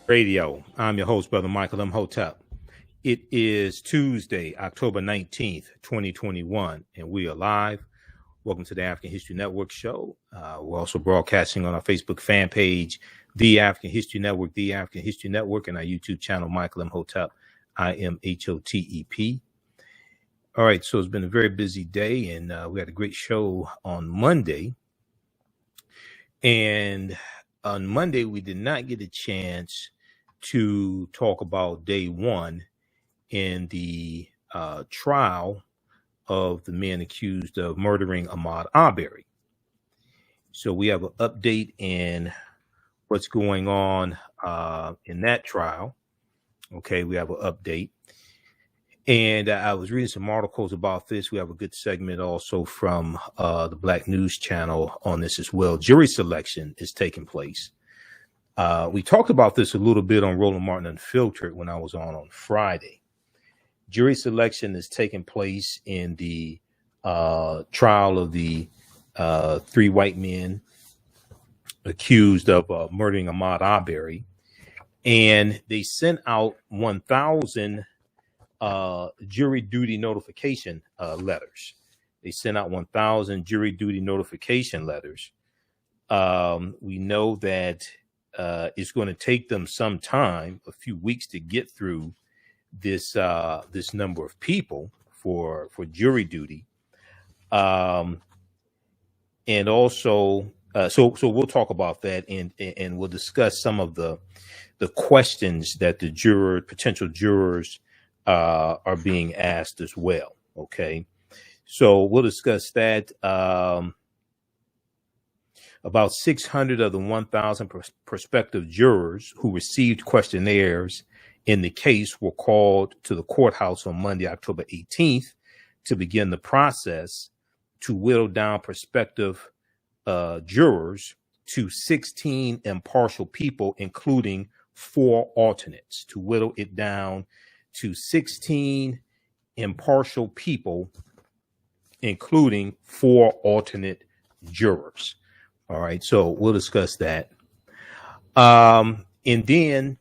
Radio. I'm your host, Brother Michael Imhotep. It is Tuesday, October 19th, 2021, and we are live. Welcome to the African History Network show. We're also broadcasting on our Facebook fan page, The African History Network, The African History Network, and our YouTube channel, Michael Imhotep, IMHOTEP. All right, so it's been a very busy day, and we had a great show on Monday. And on Monday, we did not get a chance to talk about day one in the trial of the men accused of murdering Ahmaud Arbery. So we have an update in what's going on in that trial. Okay, we have an update. And I was reading some articles about this. We have a good segment also from the Black News Channel on this as well. Jury selection is taking place. We talked about this a little bit on Roland Martin Unfiltered when I was on Friday. Jury selection is taking place in the trial of the three white men accused of murdering Ahmaud Arbery. And they sent out 1,000 jury duty notification letters. They sent out 1,000 jury duty notification letters. We know that it's going to take them some time, a few weeks, to get through this this number of people for jury duty, and also so we'll talk about that, and we'll discuss some of the questions that the potential jurors are being asked as well. Okay, so we'll discuss that. About 600 of the 1,000 prospective jurors who received questionnaires in the case were called to the courthouse on Monday, October 18th, to begin the process to whittle down prospective jurors to 16 impartial people, including 4 alternates, to whittle it down to 16 impartial people, including 4 alternate jurors. All right, so we'll discuss that. And then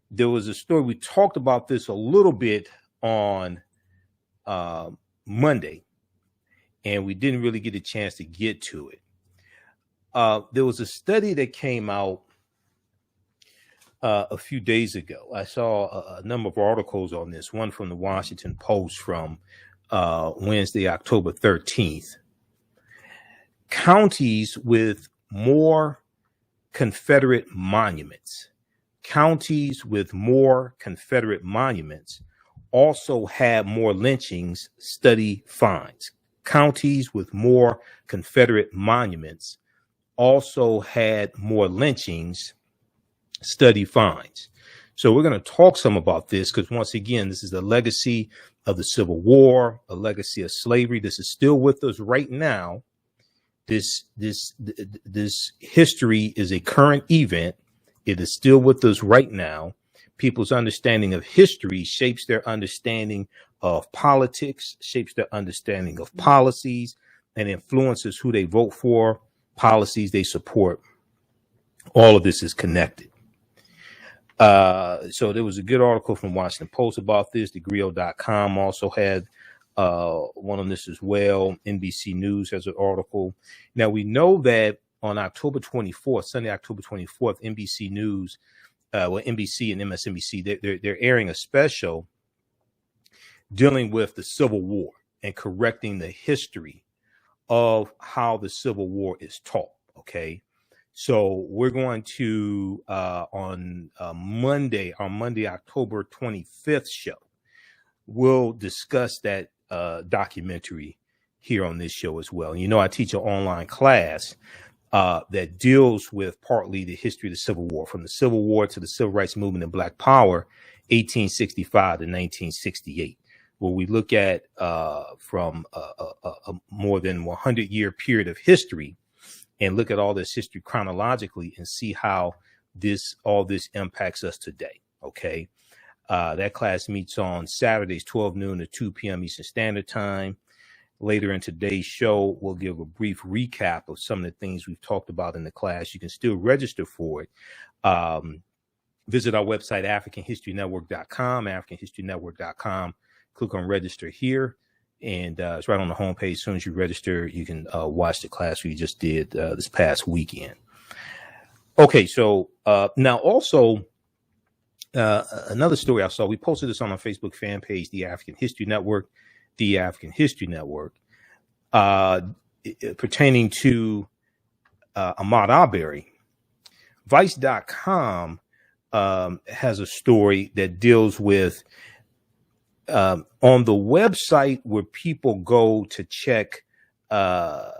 there was a story. We talked about this a little bit on Monday, and we didn't really get a chance to get to it. There was a study that came out a few days ago. I saw a number of articles on this, one from the Washington Post from Wednesday, October 13th. Counties with more Confederate monuments also had more lynchings, study finds. Counties with more Confederate monuments also had more lynchings, study finds. So we're going to talk some about this because, once again, this is the legacy of the Civil War, a legacy of slavery. This is still with us right now. This history is a current event. It is still with us right now. People's understanding of history shapes their understanding of politics, shapes their understanding of policies, and influences who they vote for, policies they support. All of this is connected. So there was a good article from Washington Post about this. TheGrio.com also had one on this as well. NBC News has an article. Now, we know that on October 24th, Sunday, October 24th, NBC News, NBC and MSNBC, they're airing a special dealing with the Civil War and correcting the history of how the Civil War is taught. Okay, so we're going to on Monday, October 25th show, we'll discuss that documentary here on this show as well. You know, I teach an online class that deals with partly the history of the Civil War, from the Civil War to the Civil Rights Movement and Black Power, 1865 to 1968, where we look at from a more than 100-year period of history and look at all this history chronologically and see how all this impacts us today. Okay. That class meets on Saturdays, 12 noon to 2 p.m. Eastern Standard Time. Later in today's show, we'll give a brief recap of some of the things we've talked about in the class. You can still register for it. Visit our website, AfricanHistoryNetwork.com, AfricanHistoryNetwork.com. Click on register here, and it's right on the homepage. As soon as you register, you can watch the class we just did this past weekend. Okay, so now also another story I saw, we posted this on our Facebook fan page, The African History Network, The African History Network, pertaining to Ahmaud Arbery. Vice.com has a story that deals with on the website where people go to check to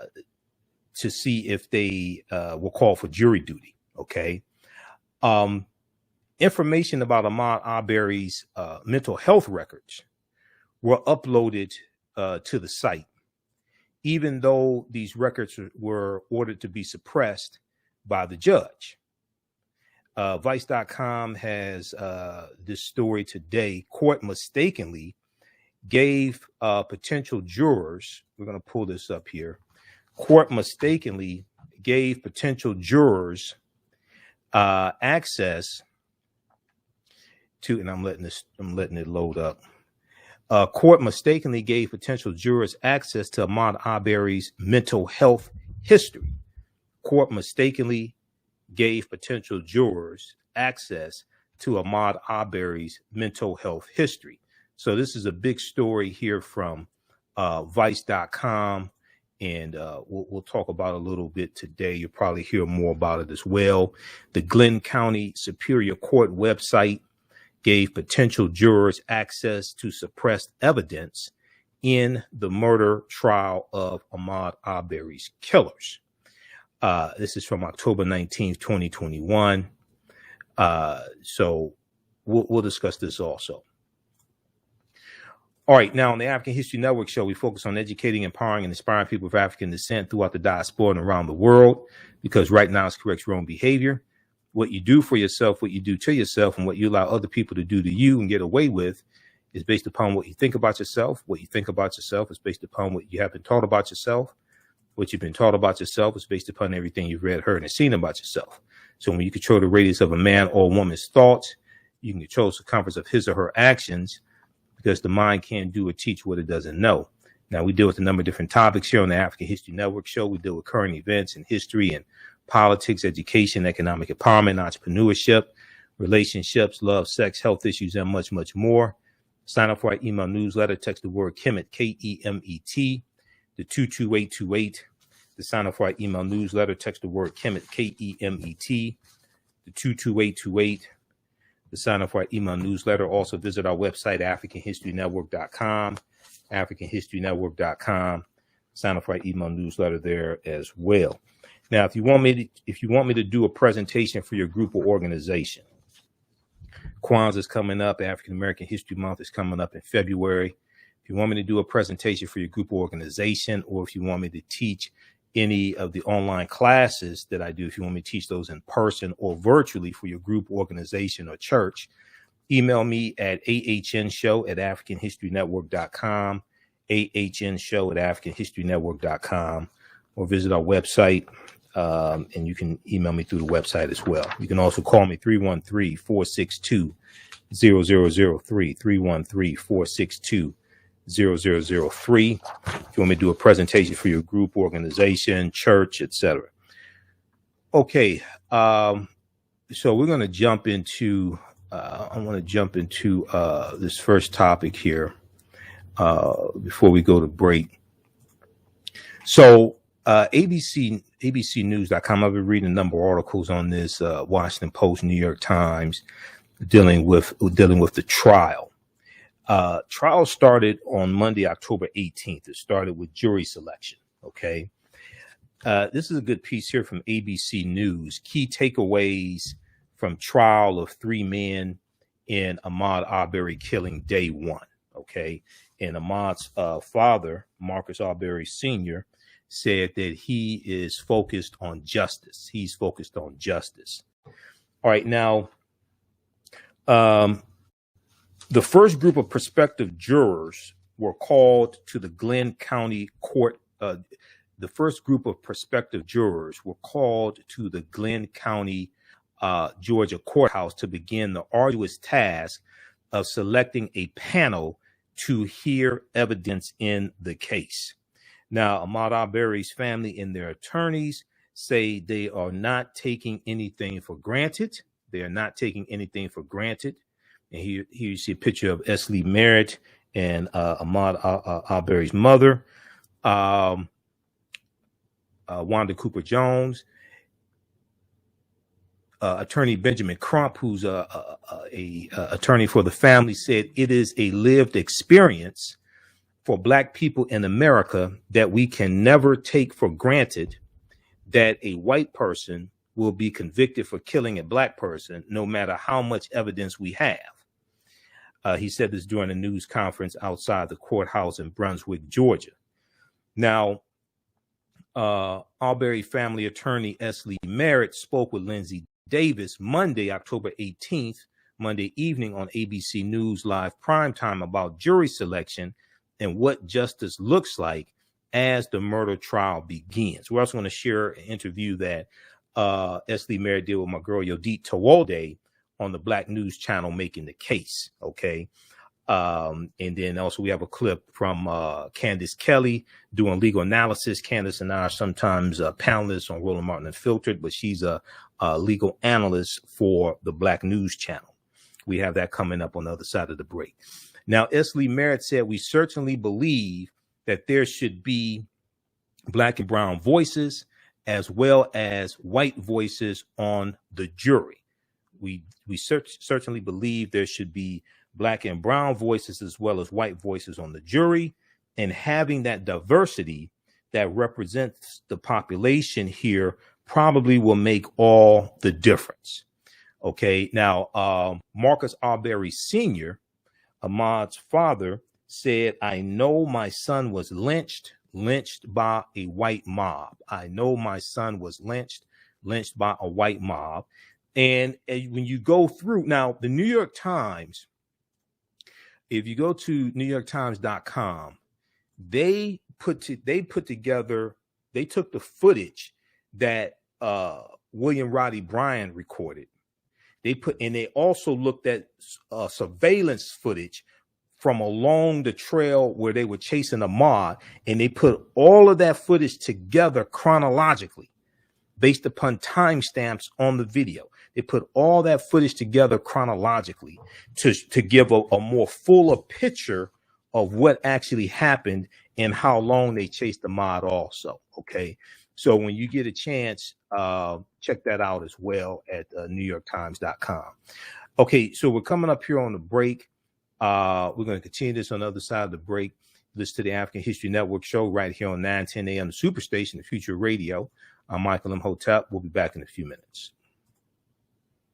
see if they will call for jury duty. Okay. Information about Ahmaud Arbery's mental health records were uploaded to the site, even though these records were ordered to be suppressed by the judge. Vice.com has this story today. Court mistakenly gave potential jurors, we're going to pull this up here. Court mistakenly gave potential jurors access to, and I'm letting it load up. Court mistakenly gave potential jurors access to Ahmaud Arbery's mental health history. Court mistakenly gave potential jurors access to Ahmaud Arbery's mental health history. So this is a big story here from Vice.com, and we'll talk about it a little bit today. You'll probably hear more about it as well. The Glenn County Superior Court website gave potential jurors access to suppressed evidence in the murder trial of Ahmaud Arbery's killers. This is from October 19th, 2021. So we'll discuss this also. All right. Now, on the African History Network show, we focus on educating, empowering, and inspiring people of African descent throughout the diaspora and around the world, because right now it corrects wrong behavior. What you do for yourself, what you do to yourself, and what you allow other people to do to you and get away with is based upon what you think about yourself. What you think about yourself is based upon what you have been taught about yourself. What you've been taught about yourself is based upon everything you've read, heard, and seen about yourself. So when you control the radius of a man or woman's thoughts, you can control the circumference of his or her actions, because the mind can't do or teach what it doesn't know. Now, we deal with a number of different topics here on the African History Network show. We deal with current events and history and politics, education, economic empowerment, entrepreneurship, relationships, love, sex, health issues, and much, much more. Sign up for our email newsletter. Text the word Kemet, Kemet, to 22828. To sign up for our email newsletter, text the word Kemet, Kemet, to 22828. To sign up for our email newsletter, also visit our website, AfricanHistoryNetwork.com, AfricanHistoryNetwork.com. Sign up for our email newsletter there as well. Now, if you want me to do a presentation for your group or organization, Kwanzaa is coming up. African American History Month is coming up in February. If you want me to do a presentation for your group or organization, or if you want me to teach any of the online classes that I do, if you want me to teach those in person or virtually for your group, organization, or church, email me at AHNshow@AfricanHistoryNetwork.com, AHNshow@AfricanHistoryNetwork.com, or visit our website, and you can email me through the website as well. You can also call me 313-462-0003, 313-462-0003. If you want me to do a presentation for your group, organization, church, etc. Okay, so we're going to jump into. I want to jump into this first topic here before we go to break. So ABC News.com. I've been reading a number of articles on this. Washington Post, New York Times, dealing with the trial. Trial started on Monday, October 18th. It started with jury selection. Okay. This is a good piece here from ABC News. Key takeaways from trial of 3 men in Ahmaud Arbery killing day 1. Okay. And Ahmaud's father, Marcus Arbery Sr., said that he is focused on justice. He's focused on justice. All right. Now, the first group of prospective jurors were called to the Glenn County Court. The first group of prospective jurors were called to the Glenn County, Georgia courthouse to begin the arduous task of selecting a panel to hear evidence in the case. Now, Ahmaud Arbery's family and their attorneys say they are not taking anything for granted. They are not taking anything for granted. And here you see a picture of Esley Merritt and Ahmaud Arbery's mother, Wanda Cooper Jones. Attorney Benjamin Crump, who's a attorney for the family, said it is a lived experience for Black people in America that we can never take for granted that a white person will be convicted for killing a Black person, no matter how much evidence we have. He said this during a news conference outside the courthouse in Brunswick, Georgia. Now, Arbery family attorney Esley Merritt spoke with Lindsay Davis Monday, October 18th, Monday evening on ABC News Live Primetime about jury selection and what justice looks like as the murder trial begins. We're also going to share an interview that Esley Merritt did with my girl Yodit Tawalde on the Black News Channel, Making the Case. Okay. And then also we have a clip from Candace Kelly doing legal analysis. Candace and I are sometimes panelists on Roland Martin Unfiltered, but she's a legal analyst for the Black News Channel. We have that coming up on the other side of the break. Now, Esley Merritt said, we certainly believe that there should be Black and brown voices as well as white voices on the jury. We certainly believe there should be Black and brown voices as well as white voices on the jury, and having that diversity that represents the population here probably will make all the difference. Okay. Now, Marcus Arbery Sr., Ahmaud's father, said, I know my son was lynched by a white mob. I know my son was lynched by a white mob. And when you go through now, the New York Times, if you go to NewYorkTimes.com, they took the footage that William Roddy Bryan recorded. They also looked at surveillance footage from along the trail where they were chasing Ahmaud, and they put all of that footage together chronologically based upon timestamps on the video. They put all that footage together chronologically to give a more fuller picture of what actually happened and how long they chased Ahmaud also. Okay. So when you get a chance, check that out as well at NewYorkTimes.com. Okay. So we're coming up here on the break. We're going to continue this on the other side of the break. Listen to the African History Network show right here on 910 AM, the Superstation, the Future Radio. I'm Michael Imhotep. We'll be back in a few minutes.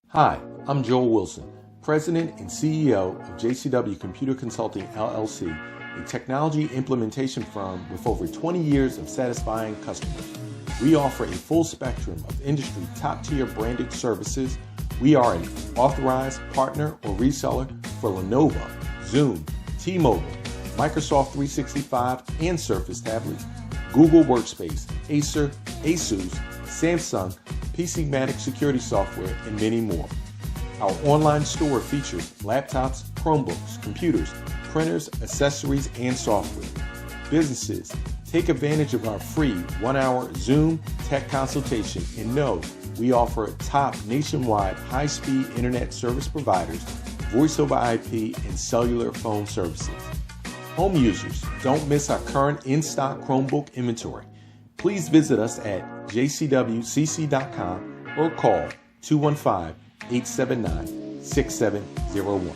Hi, I'm Joel Wilson, President and CEO of JCW Computer Consulting, LLC, a technology implementation firm with over 20 years of satisfying customers. We offer a full spectrum of industry top-tier branded services. We are an authorized partner or reseller for Lenovo, Zoom, T-Mobile, Microsoft 365 and Surface tablets, Google Workspace, Acer, Asus, Samsung, PCmatic security software, and many more. Our online store features laptops, Chromebooks, computers, printers, accessories, and software. Businesses, take advantage of our free 1-hour Zoom tech consultation and know we offer top nationwide high-speed internet service providers, voice over IP, and cellular phone services. Home users, don't miss our current in-stock Chromebook inventory. Please visit us at jcwcc.com or call 215-879-6701.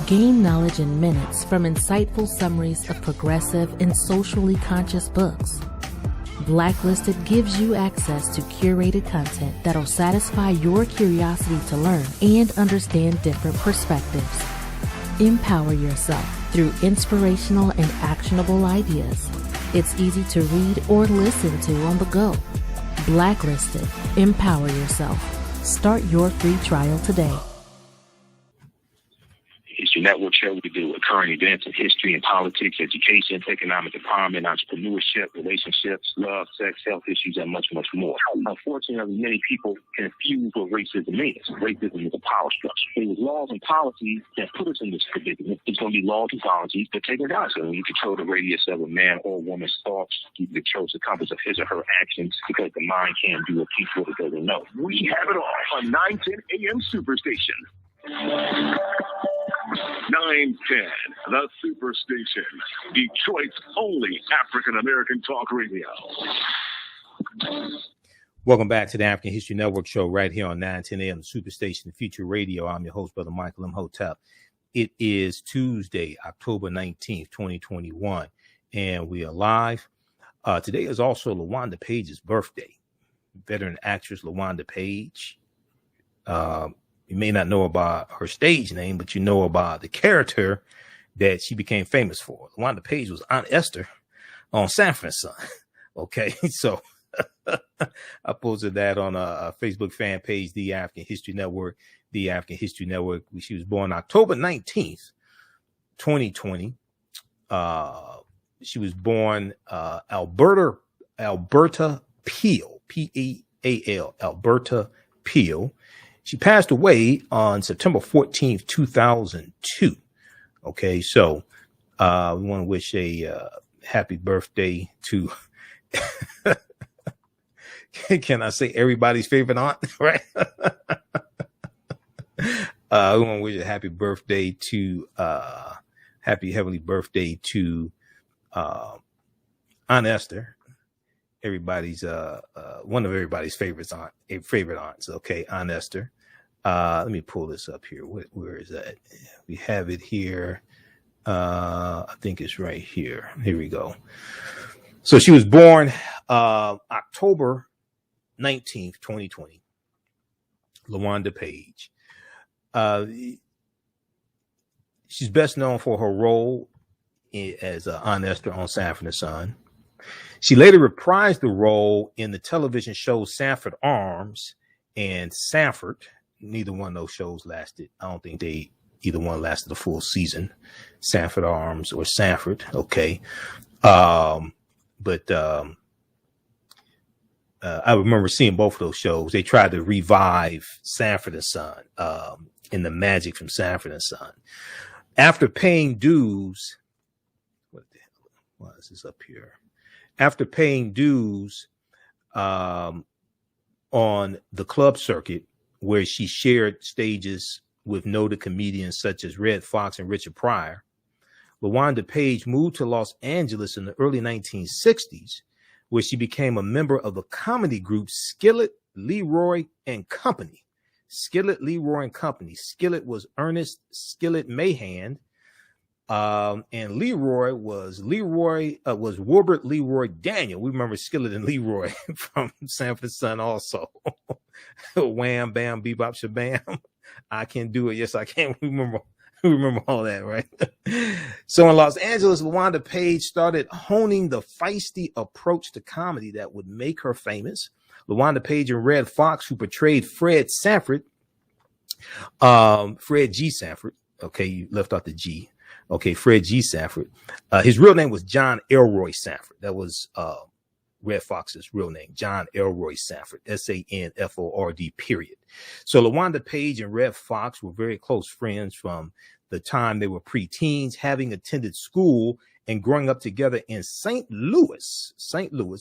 Gain knowledge in minutes from insightful summaries of progressive and socially conscious books. Blacklisted gives you access to curated content that'll satisfy your curiosity to learn and understand different perspectives. Empower yourself through inspirational and actionable ideas. It's easy to read or listen to on the go. Blacklisted. Empower yourself. Start your free trial today. It's History Network show. We deal with current events in history and politics, education, economic empowerment, entrepreneurship, relationships, love, sex, health issues, and much, much more. Unfortunately, many people confuse what racism is. Racism is a power structure. It was laws and policies that put us in this predicament. It's going to be laws and policies that take it out. So when you control the radius of a man or woman's thoughts, you control the compass of his or her actions, because the mind can't do a piece what it doesn't know. We have it all on 910 AM Superstation. 910, the Superstation, Detroit's only African-American talk radio. Welcome back to the African History Network show right here on 910 AM, the Superstation, Future Radio. I'm your host, Brother Michael Imhotep. It is Tuesday, October 19th, 2021, and we are live. Today is also LaWanda Page's birthday. Veteran actress LaWanda Page. You may not know about her stage name, but you know about the character that she became famous for. LaWanda Page was Aunt Esther on Sanford and Son. Okay, so I posted that on a Facebook fan page, The African History Network, The African History Network. She was born October 19th, 2020. She was born Alberta Peel, P-E-A-L, Alberta Peel. She passed away on September 14th, 2002. Okay, so we want to wish a happy birthday to, can I say everybody's favorite aunt, right? We want to wish a happy birthday to, happy heavenly birthday to Aunt Esther. Everybody's one of everybody's favorite aunts. Okay, Aunt Esther. Let me pull this up here. Where is that? We have it here. I think it's right here. Here we go. So she was born October 19th, 2020. LaWanda Page. She's best known for her role as Aunt Esther on Sanford and Son. She later reprised the role in the television shows Sanford Arms and Sanford. Neither one of those shows lasted. I don't think either one lasted a full season. Sanford Arms or Sanford. Okay. I remember seeing both of those shows. They tried to revive Sanford and Son, in the magic from Sanford and Son. After paying dues, what the hell? Why is this up here? After paying dues on the club circuit, where she shared stages with noted comedians such as Red Fox and Richard Pryor, LaWanda Page moved to Los Angeles in the early 1960s, where she became a member of the comedy group Skillet, Leroy and Company. Skillet, Leroy and Company. Skillet was Ernest Skillet Mahan. And Leroy was Wilbert Leroy Daniel. We remember Skillet and Leroy from Sanford and Son also. Wham, bam, bebop, shabam. I can do it. Yes, I can. We remember all that, right? So in Los Angeles, LaWanda Page started honing the feisty approach to comedy that would make her famous. LaWanda Page and Red Fox, who portrayed Fred Sanford, Fred G. Sanford. Okay, you left out the G. Okay, Fred G. Sanford. His real name was John Elroy Sanford. That was Red Fox's real name, John Elroy Sanford, S-A-N-F-O-R-D, period. So LaWanda Page and Red Fox were very close friends from the time they were preteens, having attended school and growing up together in St. Louis.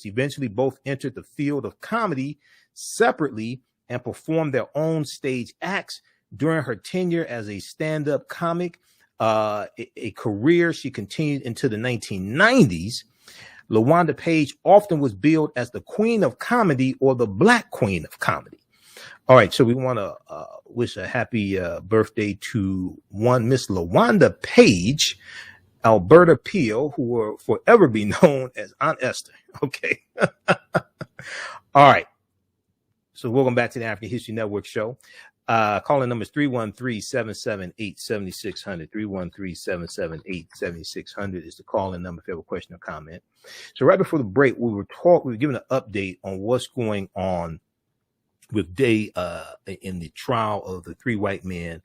Eventually both entered the field of comedy separately and performed their own stage acts during her tenure as a stand-up comic. A career she continued into the 1990s. LaWanda Page often was billed as the Queen of Comedy or the Black Queen of Comedy. All right, so we want to wish a happy birthday to one Miss LaWanda Page, Alberta Peel, who will forever be known as Aunt Esther. Okay. All right. So welcome back to the African History Network show. Calling number is 313-778-7600. 313-778-7600 is the call-in number if you have a question or comment. So right before the break, we were giving an update on what's going on with Day in the trial of the three white men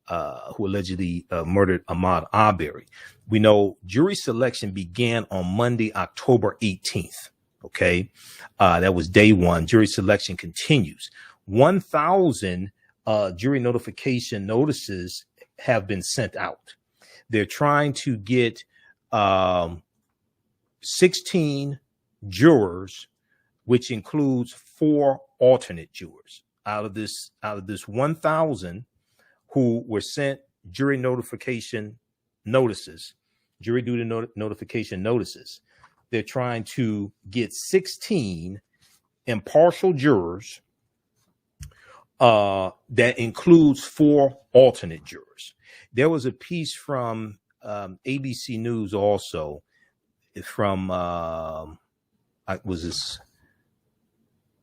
who allegedly murdered Ahmaud Arbery. We know jury selection began on Monday, October 18th. Okay, that was day one. Jury selection continues. 1,000 jury notification notices have been sent out. They're trying to get 16 jurors, which includes 4 alternate jurors out of this 1,000 who were sent jury notification notices, jury duty notification notices. They're trying to get 16 impartial jurors that includes 4 alternate jurors. There was a piece from ABC News also from I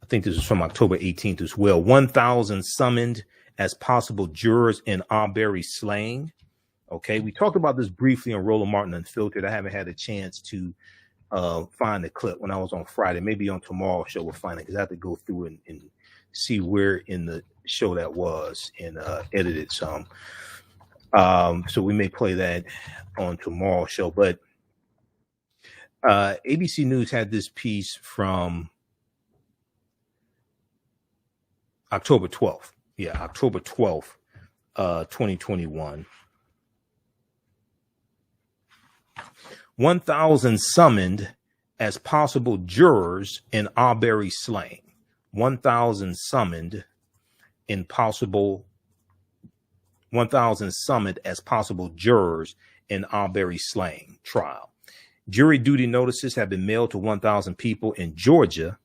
think this was from October 18th as well. 1,000 summoned as possible jurors in Arbery slaying. Okay, we talked about this briefly on Roland Martin Unfiltered. I haven't had a chance to find the clip when I was on Friday. Maybe on tomorrow's show we'll find it, because I have to go through and see where in the show that was and edit it some. So we may play that on tomorrow's show. But ABC News had this piece from October 12th. Yeah, October 12th, 2021. 1,000 summoned as possible jurors in Arbery slaying. 1,000 summoned in possible 1,000 summoned as possible jurors in Arbery slaying trial. Jury duty notices have been mailed to 1,000 people in Georgia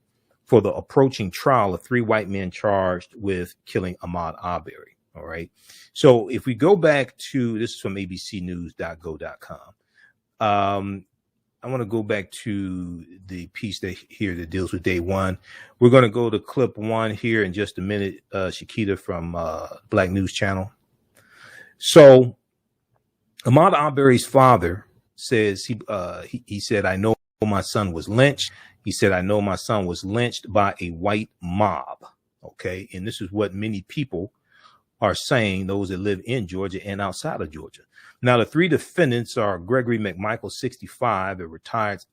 for the approaching trial of 3 white men charged with killing Ahmaud Arbery. All right. So if we go back to, this is from abcnews.go.com. I want to go back to the piece that deals with day one. We're going to go to clip 1 here in just a minute, Shakita from Black News Channel. So Ahmaud Arbery's father says he said, "I know my son was lynched." He said, "I know my son was lynched by a white mob." Okay. And this is what many people are saying, those that live in Georgia and outside of Georgia. Now, the 3 defendants are Gregory McMichael, 65, a retired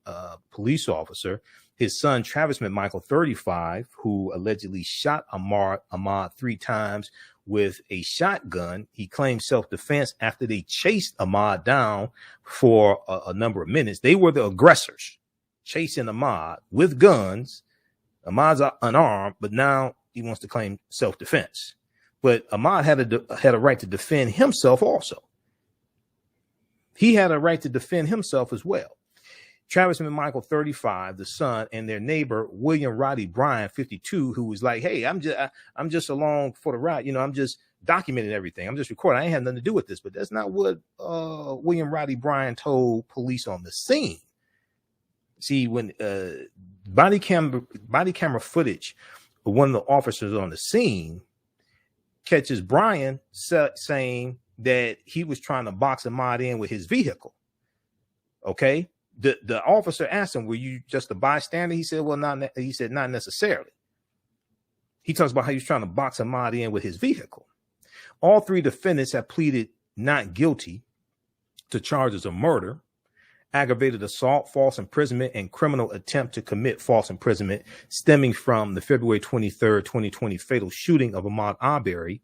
police officer, his son, Travis McMichael, 35, who allegedly shot Ahmaud 3 times with a shotgun. He claimed self-defense after they chased Ahmaud down for a number of minutes. They were the aggressors, chasing Ahmaud with guns. Ahmaud's unarmed, but now he wants to claim self-defense. But Ahmaud had a right to defend himself also. He had a right to defend himself as well. Travis McMichael, 35, the son, and their neighbor, William Roddy Bryan, 52, who was like, "Hey, I'm just along for the ride. You know, I'm just documenting everything. I'm just recording. I ain't had nothing to do with this." But that's not what William Roddy Bryan told police on the scene. See, when body camera footage of one of the officers on the scene catches Bryan saying that he was trying to box Ahmaud in with his vehicle. Okay. The officer asked him, "Were you just a bystander?" He said, "Well, not." He said, "Not necessarily." He talks about how he was trying to box Ahmaud in with his vehicle. All 3 defendants have pleaded not guilty to charges of murder, aggravated assault, false imprisonment, and criminal attempt to commit false imprisonment stemming from the February 23rd, 2020 fatal shooting of Ahmaud Arbery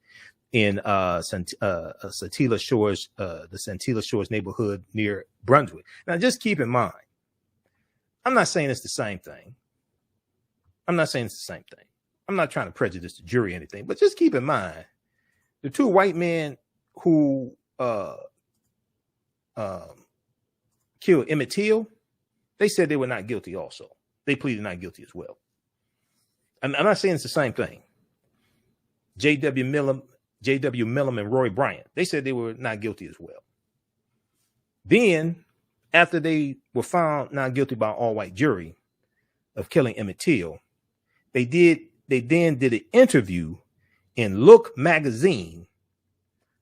in Santilla Shores, the Santilla Shores neighborhood near Brunswick. Now, just keep in mind, I'm not saying it's the same thing. I'm not trying to prejudice the jury or anything, but just keep in mind, the 2 white men who killed Emmett Till, they said they were not guilty also. They pleaded not guilty as well. I'm not saying it's the same thing. J.W. Millum and Roy Bryant, they said they were not guilty as well. Then, after they were found not guilty by an all-white jury of killing Emmett Till, they then did an interview in Look magazine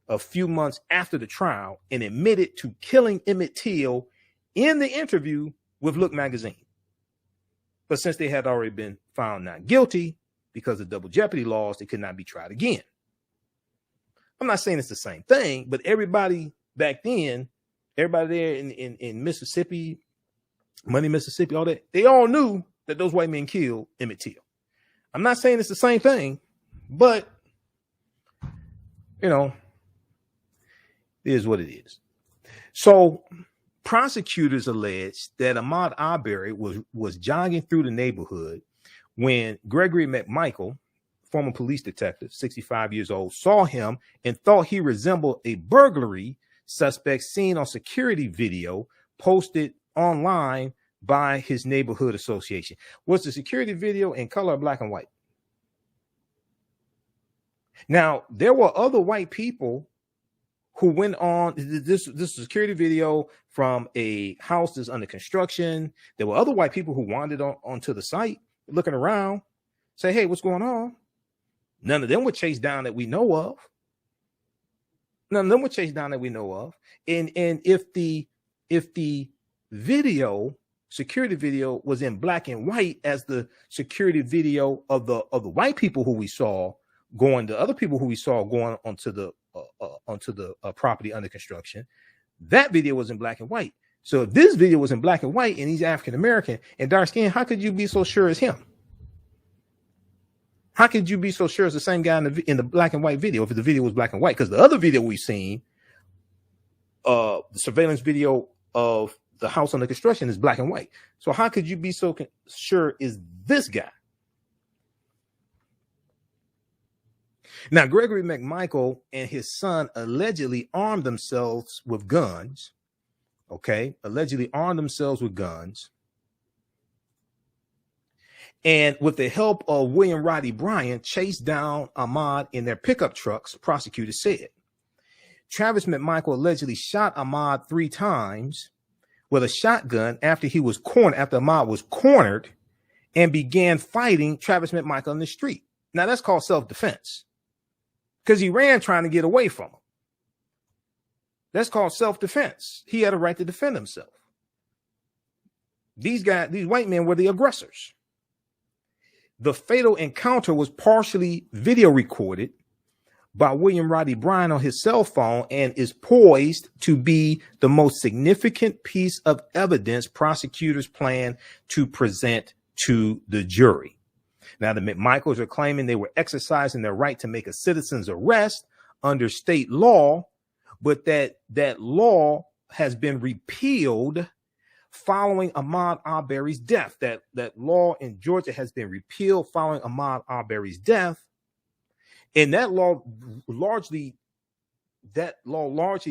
a few months after the trial and admitted to killing Emmett Till in the interview with Look magazine. But since they had already been found not guilty because of double jeopardy laws, they could not be tried again. I'm not saying it's the same thing, but everybody back then, everybody there in Mississippi, Money, Mississippi, all that, they all knew that those white men killed Emmett Till. I'm not saying it's the same thing, but, you know, it is what it is. So prosecutors alleged that Ahmaud Arbery was jogging through the neighborhood when Gregory McMichael, former police detective, 65 years old, saw him and thought he resembled a burglary suspect seen on security video posted online by his neighborhood association. Was the security video in color or black and white? Now, there were other white people who went on this security video from a house that's under construction. There were other white people who wandered onto the site looking around, say, hey, what's going on? None of them were chased down that we know of. None of them were chased down that we know of. And if the video, security video, was in black and white as the security video of the white people who we saw going, the other people who we saw going onto the property under construction, that video was in black and white. So if this video was in black and white and he's African American and dark skinned, how could you be so sure it's him? How could you be so sure it's the same guy in the black and white video if the video was black and white? Because the other video we've seen, the surveillance video of the house under construction, is black and white. So how could you be so sure is this guy? Now, Gregory McMichael and his son allegedly armed themselves with guns. Okay, allegedly armed themselves with guns. And with the help of William Roddy Bryan, chased down Ahmaud in their pickup trucks, prosecutors said. Travis McMichael allegedly shot Ahmaud 3 times with a shotgun after Ahmaud was cornered and began fighting Travis McMichael in the street. Now, that's called self-defense because he ran trying to get away from him. That's called self-defense. He had a right to defend himself. These white men were the aggressors. The fatal encounter was partially video recorded by William Roddy Bryan on his cell phone and is poised to be the most significant piece of evidence prosecutors plan to present to the jury. Now, the McMichaels are claiming they were exercising their right to make a citizen's arrest under state law, but that law has been repealed following Ahmaud Arbery's death. That law in Georgia has been repealed following Ahmaud Arbery's death. And that law largely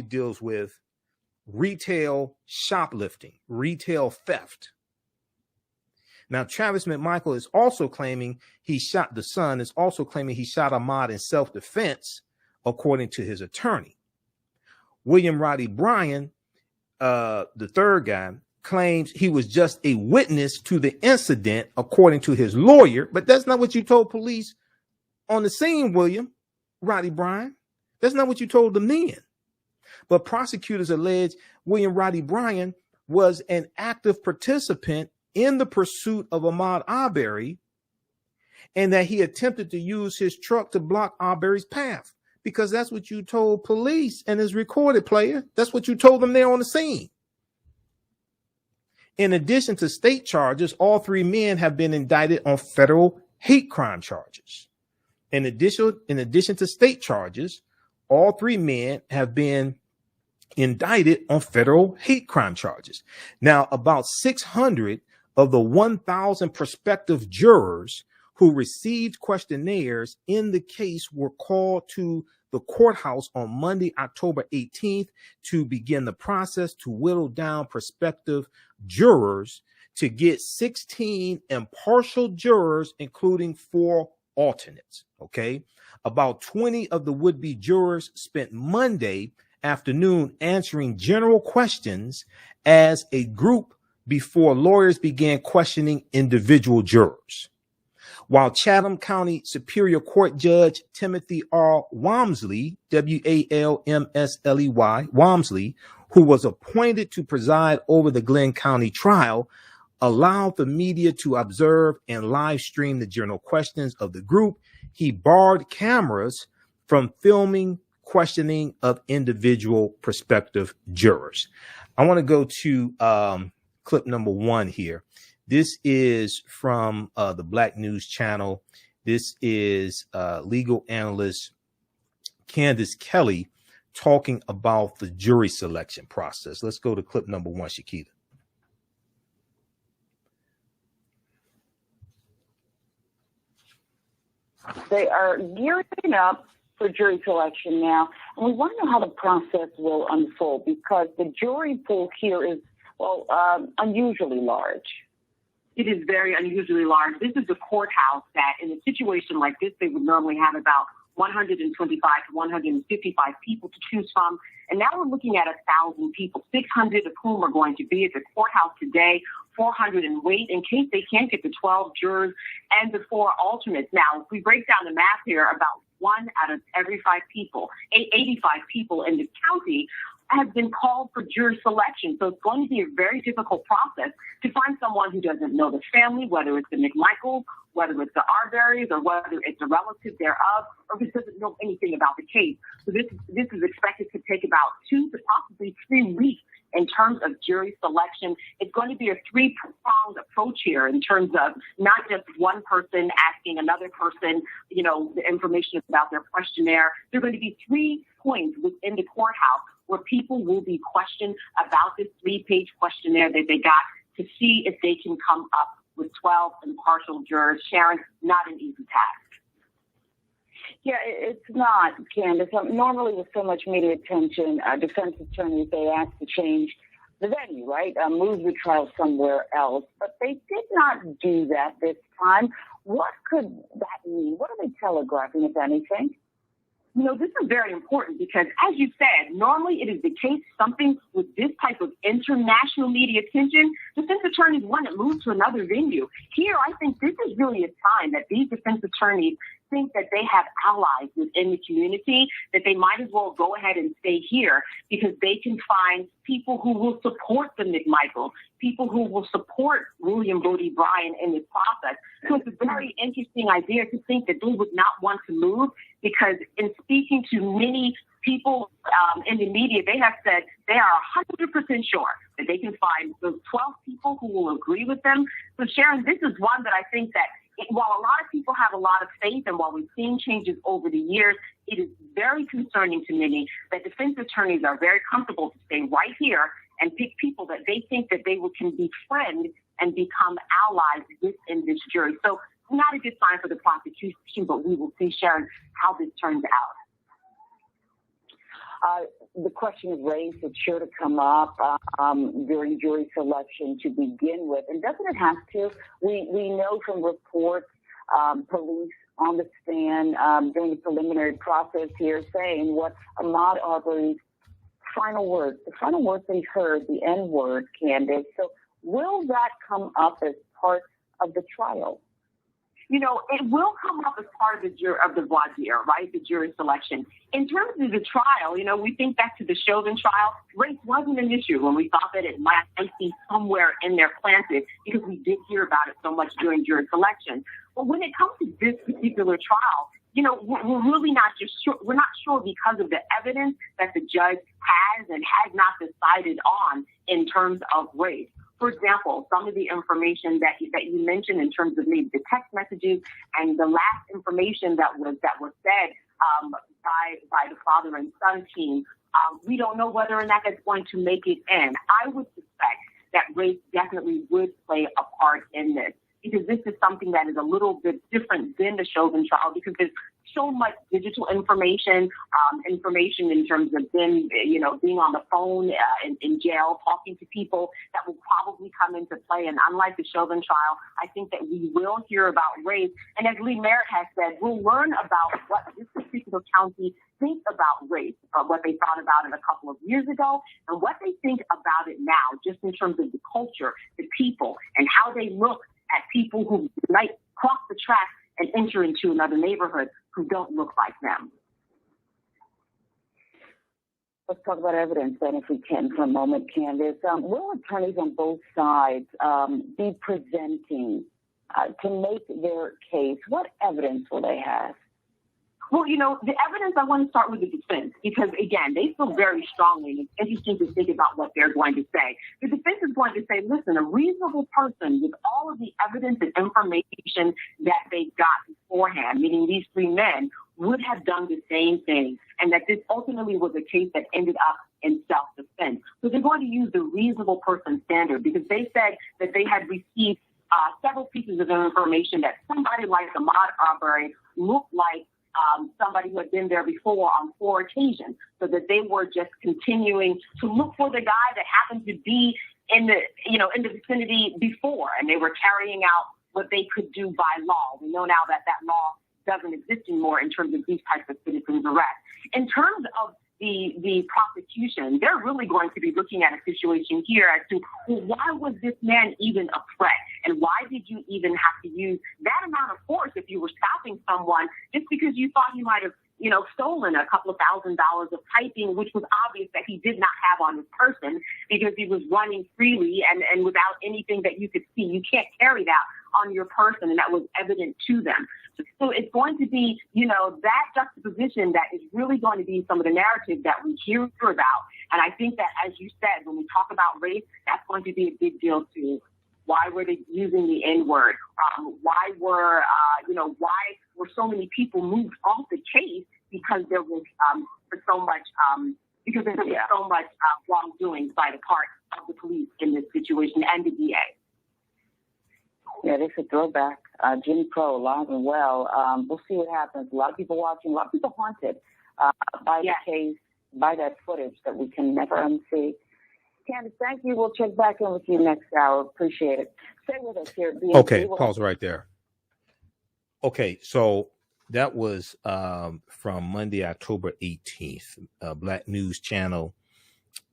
deals with retail shoplifting, retail theft. Now, Travis McMichael is also claiming he shot Ahmaud in self-defense, according to his attorney. William Roddy Bryan, the third guy, claims he was just a witness to the incident, according to his lawyer. But that's not what you told police on the scene, William Roddy Bryan. That's not what you told them then. But prosecutors allege William Roddy Bryan was an active participant in the pursuit of Ahmaud Arbery, and that he attempted to use his truck to block Arbery's path, because that's what you told police and is recorded, player. That's what you told them there on the scene. In addition to state charges, all 3 men have been indicted on federal hate crime charges. In addition to state charges, all 3 men have been indicted on federal hate crime charges. Now, about 600 of the 1,000 prospective jurors who received questionnaires in the case were called to the courthouse on Monday, October 18th, to begin the process to whittle down prospective jurors to get 16 impartial jurors, including 4 alternates. Okay. About 20 of the would-be jurors spent Monday afternoon answering general questions as a group before lawyers began questioning individual jurors. While Chatham County Superior Court Judge Timothy R. Walmsley, W-A-L-M-S-L-E-Y, Walmsley, who was appointed to preside over the Glenn County trial, allowed the media to observe and live stream the general questions of the group. He barred cameras from filming questioning of individual prospective jurors. I want to go to clip number 1 here. This is from the Black News Channel. This is legal analyst Candace Kelly talking about the jury selection process. Let's go to clip number 1, Shakita. They are gearing up for jury selection now, and we want to know how the process will unfold because the jury pool here is, unusually large. It is very unusually large. This is a courthouse that, in a situation like this, they would normally have about 125 to 155 people to choose from. And now we're looking at 1,000 people, 600 of whom are going to be at the courthouse today, 400 in wait in case they can't get the 12 jurors and the 4 alternates. Now, if we break down the math here, about 1 out of every 5 people, 85 people in the county have been called for jury selection. So it's going to be a very difficult process to find someone who doesn't know the family, whether it's the McMichaels, whether it's the Arbery's, or whether it's a relative thereof, or who doesn't know anything about the case. So this is expected to take about 2 to possibly 3 weeks in terms of jury selection. It's going to be a 3-pronged approach here in terms of not just one person asking another person, the information about their questionnaire. There are going to be 3 points within the courthouse where people will be questioned about this 3-page questionnaire that they got to see if they can come up with 12 impartial jurors. Sharon, not an easy task. Yeah, it's not, Candace. Normally with so much media attention, defense attorneys, they ask to change the venue, right? Move the trial somewhere else. But they did not do that this time. What could that mean? What are they telegraphing, if anything? This is very important because, as you said, normally it is the case something with this type of international media attention, defense attorneys want to move to another venue. Here, I think this is really a sign that these defense attorneys think that they have allies within the community, that they might as well go ahead and stay here because they can find people who will support the McMichaels, people who will support William Bodie Bryan in this process. So it's a very interesting idea to think that they would not want to move because in speaking to many people in the media, they have said they are 100% sure that they can find those 12 people who will agree with them. So Sharon, this is one that I think that while a lot of people have a lot of faith and while we've seen changes over the years, it is very concerning to many that defense attorneys are very comfortable to stay right here and pick people that they think that they can befriend and become allies within this jury. So not a good sign for the prosecution, but we will see, Sharon, how this turns out. The question of race is sure to come up during jury selection to begin with. And doesn't it have to? We know from reports, police on the stand during the preliminary process here saying what Ahmaud Arbery's final words, the final words that he heard, the N-word, Candace. So will that come up as part of the trial? It will come up as part of the voir dire, right, the jury selection. In terms of the trial, we think back to the Chauvin trial. Race wasn't an issue when we thought that it might be somewhere in there planted because we did hear about it so much during jury selection. But when it comes to this particular trial, we're really not just sure. We're not sure because of the evidence that the judge has and has not decided on in terms of race. For example, some of the information that you mentioned in terms of maybe the text messages and the last information that was said by the father and son team, we don't know whether or not that's going to make it in. I would suspect that race definitely would play a part in this because this is something that is a little bit different than the Chauvin trial because there's so much digital information in terms of them, being on the phone in jail, talking to people that will probably come into play. And unlike the Chauvin trial, I think that we will hear about race. And as Lee Merritt has said, we'll learn about what this particular county thinks about race, what they thought about it a couple of years ago, and what they think about it now, just in terms of the culture, the people, and how they look at people who might cross the tracks and enter into another neighborhood who don't look like them. Let's talk about evidence then, if we can, for a moment, Candace. Will attorneys on both sides be presenting to make their case? What evidence will they have? Well, the evidence, I want to start with the defense because, again, they feel very strongly. And it's interesting to think about what they're going to say. The defense is going to say, listen, a reasonable person with all of the evidence and information that they got beforehand, meaning these three men, would have done the same thing, and that this ultimately was a case that ended up in self-defense. So they're going to use the reasonable person standard because they said that they had received several pieces of information that somebody like Ahmaud Arbery looked like somebody who had been there before on 4 occasions, so that they were just continuing to look for the guy that happened to be in the vicinity before, and they were carrying out what they could do by law. We know now that law doesn't exist anymore in terms of these types of citizens arrests. In terms of the prosecution, they're really going to be looking at a situation here as to, well, why was this man even a threat? And why did you even have to use that amount of force if you were stopping someone just because you thought he might have, stolen a couple of $1,000s of piping, which was obvious that he did not have on his person because he was running freely and without anything that you could see. You can't carry that on your person, and that was evident to them. So it's going to be, that juxtaposition that is really going to be some of the narrative that we hear about. And I think that, as you said, when we talk about race, that's going to be a big deal too. Why were they using the N-word? Why were so many people moved off the case because there was so much wrongdoing by the part of the police in this situation and the DA. Yeah, this is a throwback. Jimmy Crow, alive and well. We'll see what happens. A lot of people watching, a lot of people haunted by the case, by that footage that we can never unsee. Candace, thank you. We'll check back in with you next hour. Appreciate it. Stay with us here. Okay, pause right there. Okay, so that was from Monday, October 18th, Black News Channel.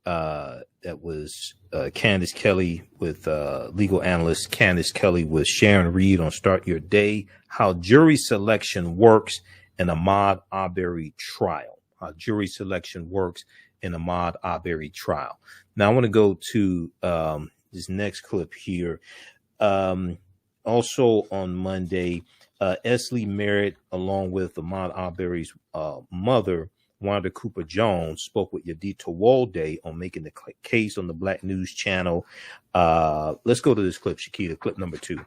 That was Candace Kelly with legal analyst Candace Kelly with Sharon Reed on Start Your Day, how jury selection works in Ahmaud Arbery trial. How jury selection works in Ahmaud Arbery trial. Now I want to go to this next clip here. Also on Monday, Esley Merritt, along with Ahmaud Arbery's mother, Wanda Cooper Jones, spoke with Yadita Walde on making the case on the Black News Channel. Let's go to this clip, Shakita, clip number 2.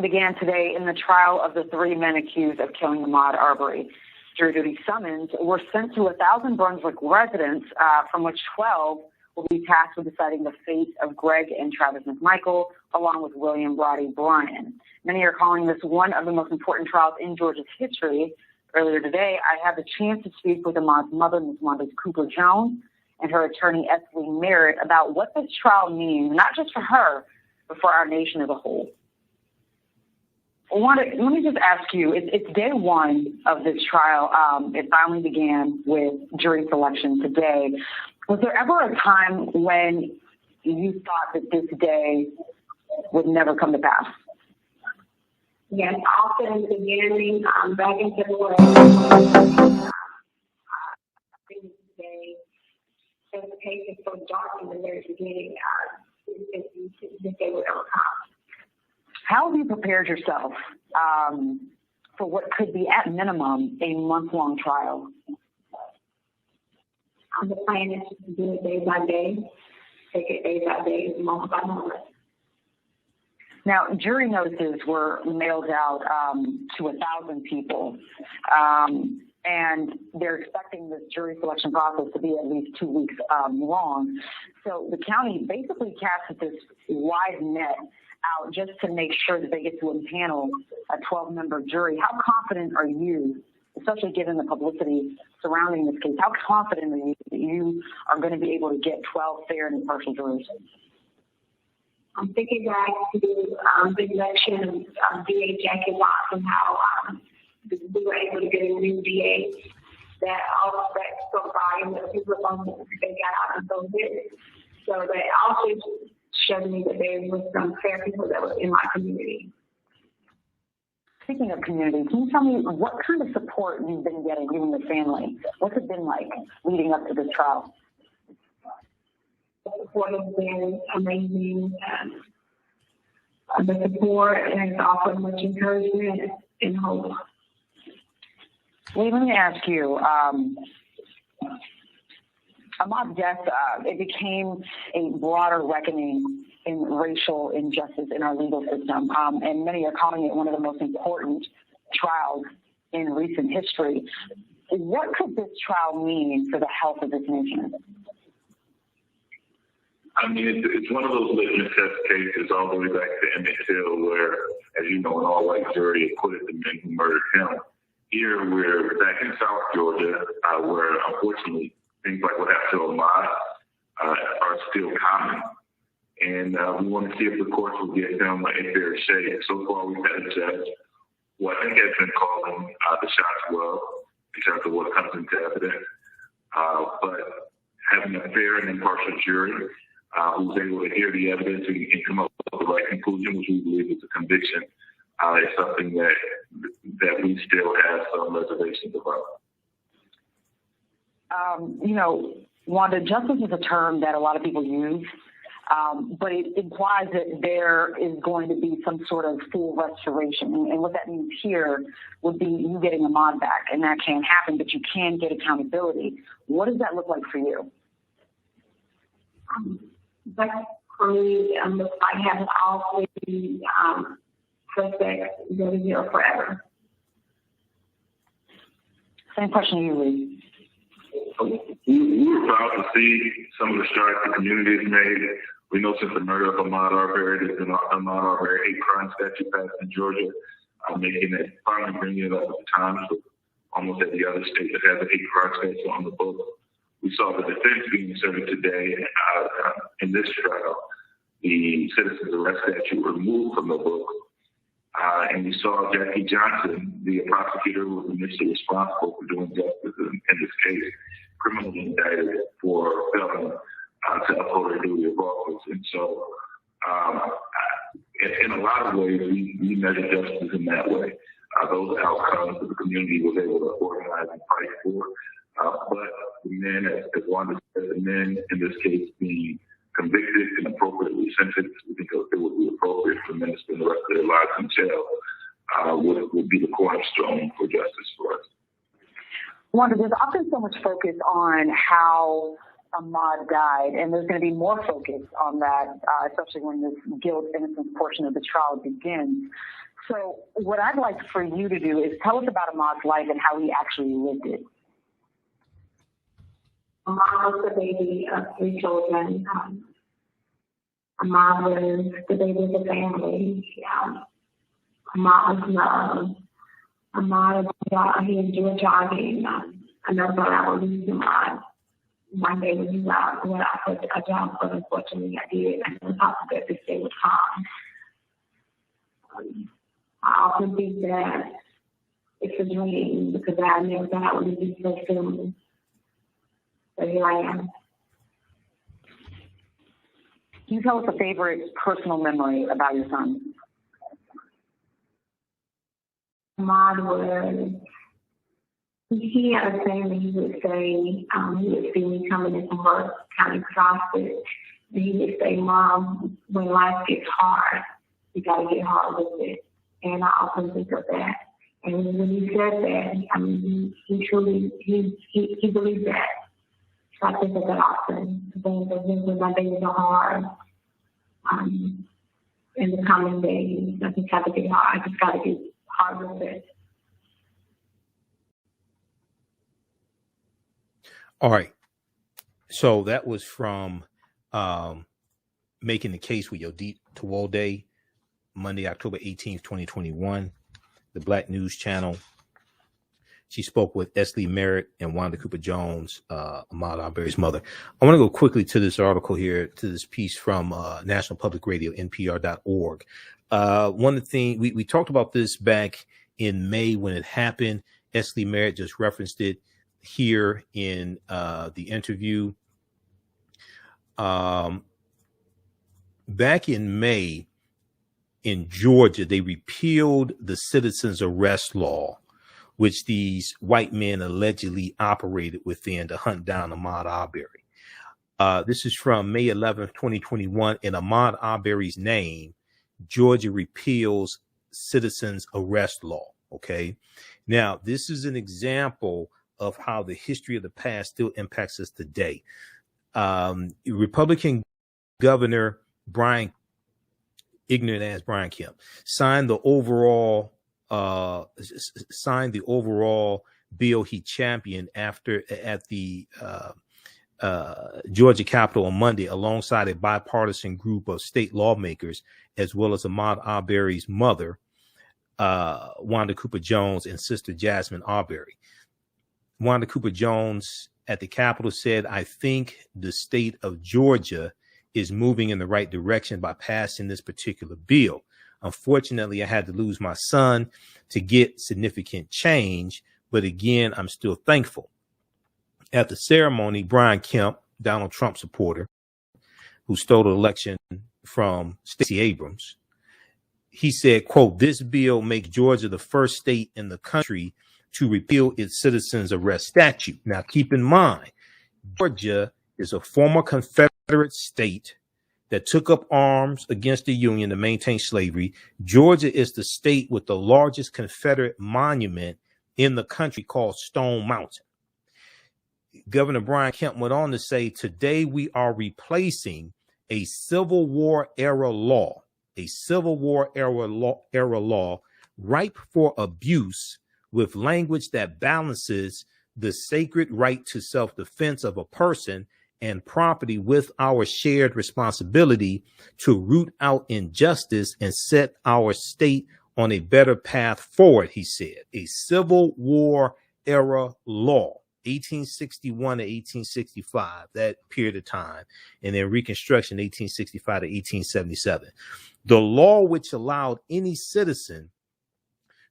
Began today in the trial of the 3 men accused of killing Ahmaud Arbery. Jury duty summons were sent to 1,000 Brunswick residents, from which 12 will be tasked with deciding the fate of Greg and Travis McMichael, along with William Roddy Bryan. Many are calling this one of the most important trials in Georgia's history. Earlier today, I had the chance to speak with Ahmaud's mother, Ms. Wanda Cooper Jones, and her attorney, Esley Merritt, about what this trial means, not just for her, but for our nation as a whole. Wanda, let me just ask you, it's day 1 of this trial. It finally began with jury selection today. Was there ever a time when you thought that this day would never come to pass? Yes, often in the beginning, back in February, the case is so dark in the very beginning, this day would ever come. How have you prepared yourself for what could be, at minimum, a month-long trial? The plan is to do it day by day, take it day by day, moment by moment. Now, jury notices were mailed out to 1,000 people, and they're expecting this jury selection process to be at least 2 weeks long. So the county basically casted this wide net out just to make sure that they get to impanel a 12-member jury. How confident are you, especially given the publicity surrounding this case, how confident are you that you are going to be able to get 12 fair and impartial jurors? I'm thinking back to the election of DA Jackie Watts and how we were able to get a new DA that all that spoke volume that people they got out of those visits. So that also showed me that there was some fair people that were in my community. Speaking of community, can you tell me what kind of support you've been getting, you and your family? What's it been like leading up to this trial? The support has been amazing. the support and offer much encouragement and hope. Lee, let me ask you, Ahmaud's death, it became a broader reckoning in racial injustice in our legal system, and many are calling it one of the most important trials in recent history. What could this trial mean for the health of this nation? I mean, it's one of those litmus test cases all the way back to Emmett Till, where, as you know, an all-white jury acquitted the men who murdered him. Here we're back in South Georgia, where unfortunately things like what happened to Ahmaud are still common. And we want to see if the courts will give him a fair shake. So far, we've had a judge who I think has been calling the shots well in terms of what comes into evidence. But having a fair and impartial jury who's able to hear the evidence and come up with the right conclusion, which we believe is a conviction, is something that we still have some reservations about. Wanda, justice is a term that a lot of people use, but it implies that there is going to be some sort of full restoration. And what that means here would be you getting Ahmaud back, and that can't happen, but you can get accountability. What does that look like for you? That for me looks like having all three suspects go to jail forever. Same question to you, Lee. We were proud to see some of the strides the community has made. We know since the murder of Ahmaud Arbery, there's been an Ahmaud Arbery hate crime statute passed in Georgia, making it, finally bringing it up at the time. So almost every other state that has a hate crime statute on the book. We saw the defense being asserted today in this trial, the citizens arrest statute removed from the book. And we saw Jackie Johnson, the prosecutor who was initially responsible for doing justice in this case, criminally indicted for failing to uphold her duty of office. And so, in a lot of ways, we measure justice in that way. Those outcomes that the community was able to organize and fight for. But the men, as Wanda said, the men in this case being convicted and appropriately sentenced, we think it would be appropriate for men to spend the rest of their lives in jail, would be the cornerstone for justice for us. Wanda, there's often so much focus on how Ahmaud died, and there's going to be more focus on that, especially when this guilt-innocence portion of the trial begins. So what I'd like for you to do is tell us about Ahmaud's life and how he actually lived it. Ahmaud was the baby of 3 children. Ahmaud was the baby of the family. Ahmaud was loved. Ahmaud, he enjoyed jogging. I never thought I would lose Ahmaud. One day when he was out, when I put a job, but unfortunately I did. I never thought that this day would come. I often think that it's a dream because I never thought I would lose so soon. But here I am. Can you tell us a favorite personal memory about your son? Ahmaud was, he had a saying he would say, he would see me coming in from work kind of exhausted. And he would say, Mom, when life gets hard, you got to get hard with it. And I often think of that. And when he said that, I mean, he truly, he believed that. So I think of that often. When my days are hard, in the coming days, I just have to get hard. I just got to get hard with it. All right. So that was from Making the Case with Yodit Tewolde, Monday, October 18th, 2021, the Black News Channel. She spoke with Esley Merritt and Wanda Cooper Jones, Ahmaud Arbery's mother. I want to go quickly to this article here, to this piece from National Public Radio, NPR.org. One of the things, we talked about this back in May when it happened. Esley Merritt just referenced it here in the interview. Back in May in Georgia, they repealed the citizens arrest law, which these white men allegedly operated within to hunt down Ahmaud Arbery. This is from May 11th, 2021. In Ahmaud Arbery's name, Georgia repeals citizens arrest law. Okay. Now, this is an example of how the history of the past still impacts us today. Republican Governor Brian Kemp signed the overall bill he championed at the Georgia Capitol on Monday, alongside a bipartisan group of state lawmakers, as well as Ahmaud Arbery's mother, Wanda Cooper Jones, and sister Jasmine Arbery. Wanda Cooper Jones at the Capitol said, "I think the state of Georgia is moving in the right direction by passing this particular bill. Unfortunately, I had to lose my son to get significant change, but again, I'm still thankful." At the ceremony, Brian Kemp, Donald Trump supporter, who stole the election from Stacey Abrams, he said, quote, "This bill makes Georgia the first state in the country to repeal its citizens arrest statute." Now, keep in mind, Georgia is a former Confederate state that took up arms against the Union to maintain slavery. Georgia is the state with the largest Confederate monument in the country, called Stone Mountain. Governor Brian Kemp went on to say, "Today we are replacing a Civil War era law, ripe for abuse, with language that balances the sacred right to self-defense of a person and property with our shared responsibility to root out injustice and set our state on a better path forward," he said. A Civil War era law, 1861 to 1865, that period of time, and then Reconstruction, 1865 to 1877. The law which allowed any citizen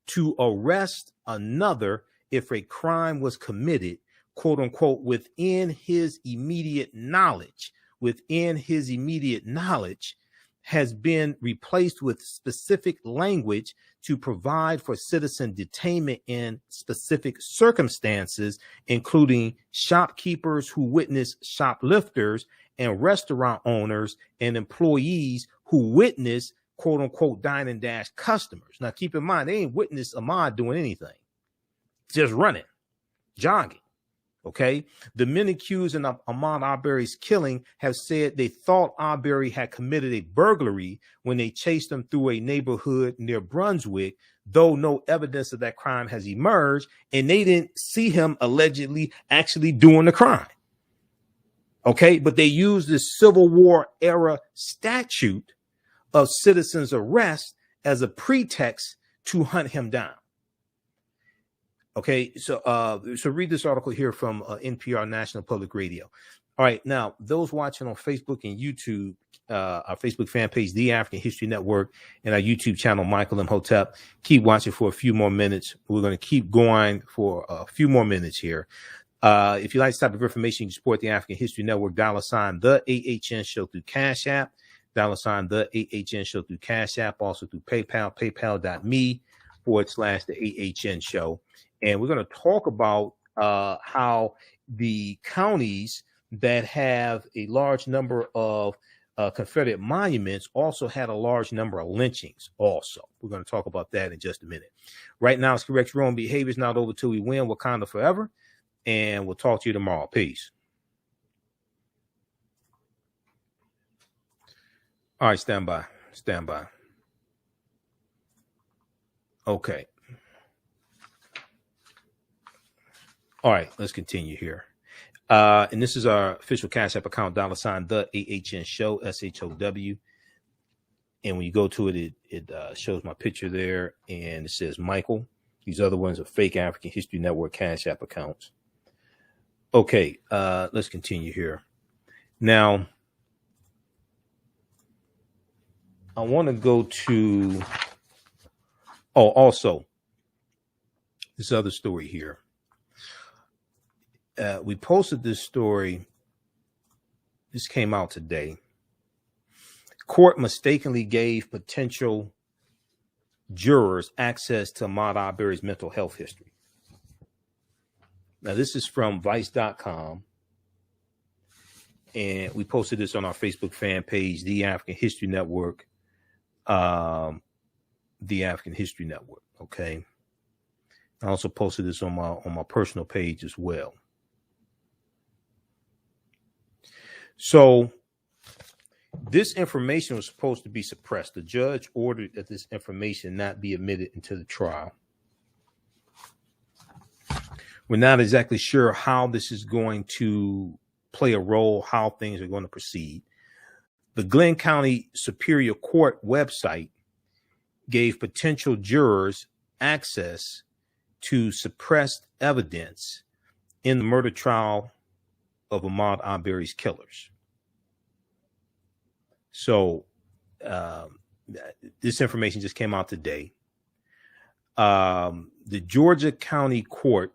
to arrest another if a crime was committed, quote unquote, within his immediate knowledge, has been replaced with specific language to provide for citizen detainment in specific circumstances, including shopkeepers who witness shoplifters and restaurant owners and employees who witness, quote unquote, dine and dash customers. Now, keep in mind, they ain't witnessed Ahmaud doing anything, just running, jogging. Okay. The men accused in Ahmaud Arbery's killing have said they thought Arbery had committed a burglary when they chased him through a neighborhood near Brunswick, though no evidence of that crime has emerged, and they didn't see him allegedly actually doing the crime. Okay. But they used this Civil War era statute of citizens arrest as a pretext to hunt him down. Okay, so read this article here from NPR National Public Radio. All right, now those watching on Facebook and YouTube, our Facebook fan page, The African History Network, and our YouTube channel, Michael Imhotep, keep watching for a few more minutes. We're going to keep going for a few more minutes here. If you like this type of information, you can support the African History Network, $ the AHN Show through Cash App, $ the AHN Show through Cash App, also through PayPal, paypal.me/the AHN Show. And we're going to talk about how the counties that have a large number of Confederate monuments also had a large number of lynchings also. We're going to talk about that in just a minute. Right now, it's correct your own behavior. It's not over till we win. Wakanda forever. And we'll talk to you tomorrow. Peace. All right, stand by. Stand by. Okay. All right, let's continue here. And this is our official Cash App account, $ the AHN Show, SHOW. And when you go to it, it shows my picture there, and it says Michael. These other ones are fake African History Network Cash App accounts. Okay, let's continue here. Now, I want to go to, also, this other story here. We posted this story. This came out today. Court mistakenly gave potential jurors access to Ahmaud Arbery's mental health history. Now, this is from Vice.com. And we posted this on our Facebook fan page, The African History Network. the African History Network. Okay. I also posted this on my personal page as well. So this information was supposed to be suppressed. The judge ordered that this information not be admitted into the trial. We're not exactly sure how this is going to play a role, how things are going to proceed. The Glenn County Superior Court website gave potential jurors access to suppressed evidence in the murder trial of Ahmaud Arbery's killers. So this information just came out today. The Georgia County Court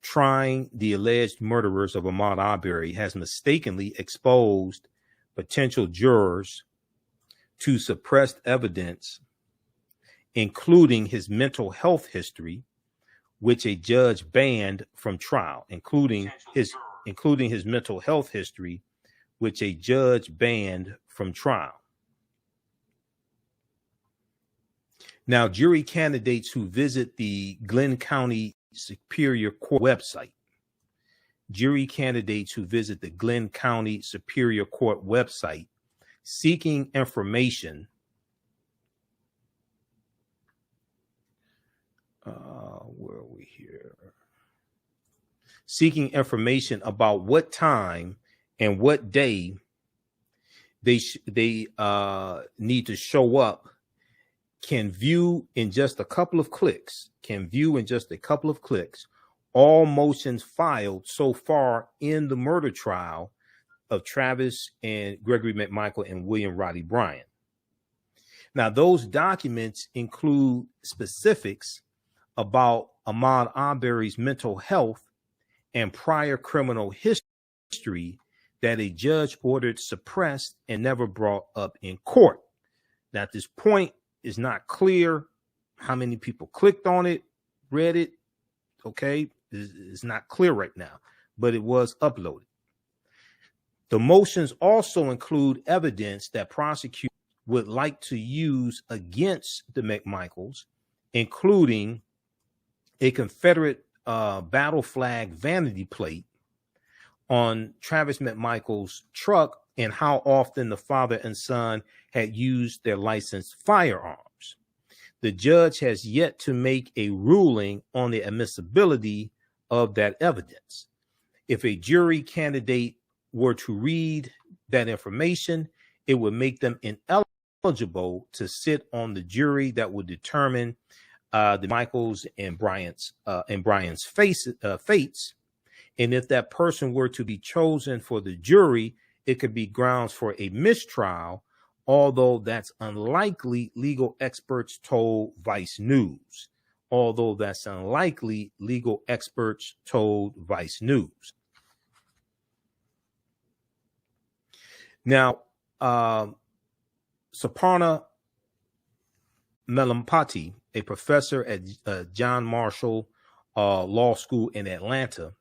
trying the alleged murderers of Ahmaud Arbery has mistakenly exposed potential jurors to suppressed evidence, including his mental health history, which a judge banned from trial, including his mental health history, which a judge banned from trial. Now, jury candidates who visit the Glenn County Superior Court website, seeking information where are we here? Seeking information about what time and what day they need to show up can view in just a couple of clicks, all motions filed so far in the murder trial of Travis and Gregory McMichael and William Roddy Bryant. Now, those documents include specifics about Ahmaud Arbery's mental health and prior criminal history that a judge ordered suppressed and never brought up in court. Now, at this point, it's not clear how many people clicked on it, read it. Okay, it's not clear right now, but it was uploaded. The motions also include evidence that prosecutors would like to use against the McMichaels, including a Confederate battle flag vanity plate on Travis McMichael's truck and how often the father and son had used their licensed firearms. The judge has yet to make a ruling on the admissibility of that evidence. If a jury candidate were to read that information, it would make them ineligible to sit on the jury that would determine the Michaels and Bryant's fates. And if that person were to be chosen for the jury, it could be grounds for a mistrial, although that's unlikely, legal experts told Vice News. Now, Saparna Melampati, a professor at John Marshall Law School in Atlanta,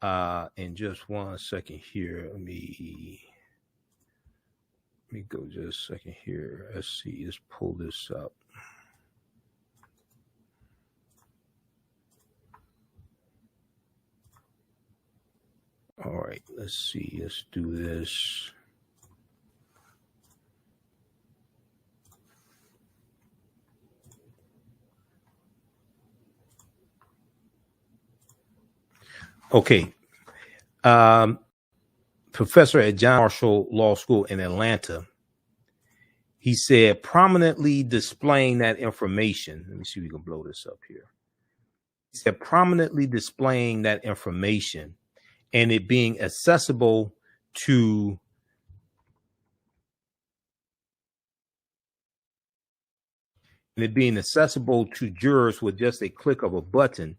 and just one second here, let me go just a second here. Let's see, let's pull this up. All right, let's see, let's do this. Okay. Professor at John Marshall Law School in Atlanta, he said, prominently displaying that information. Let me see if we can blow this up here. He said, prominently displaying that information and it being accessible to jurors with just a click of a button,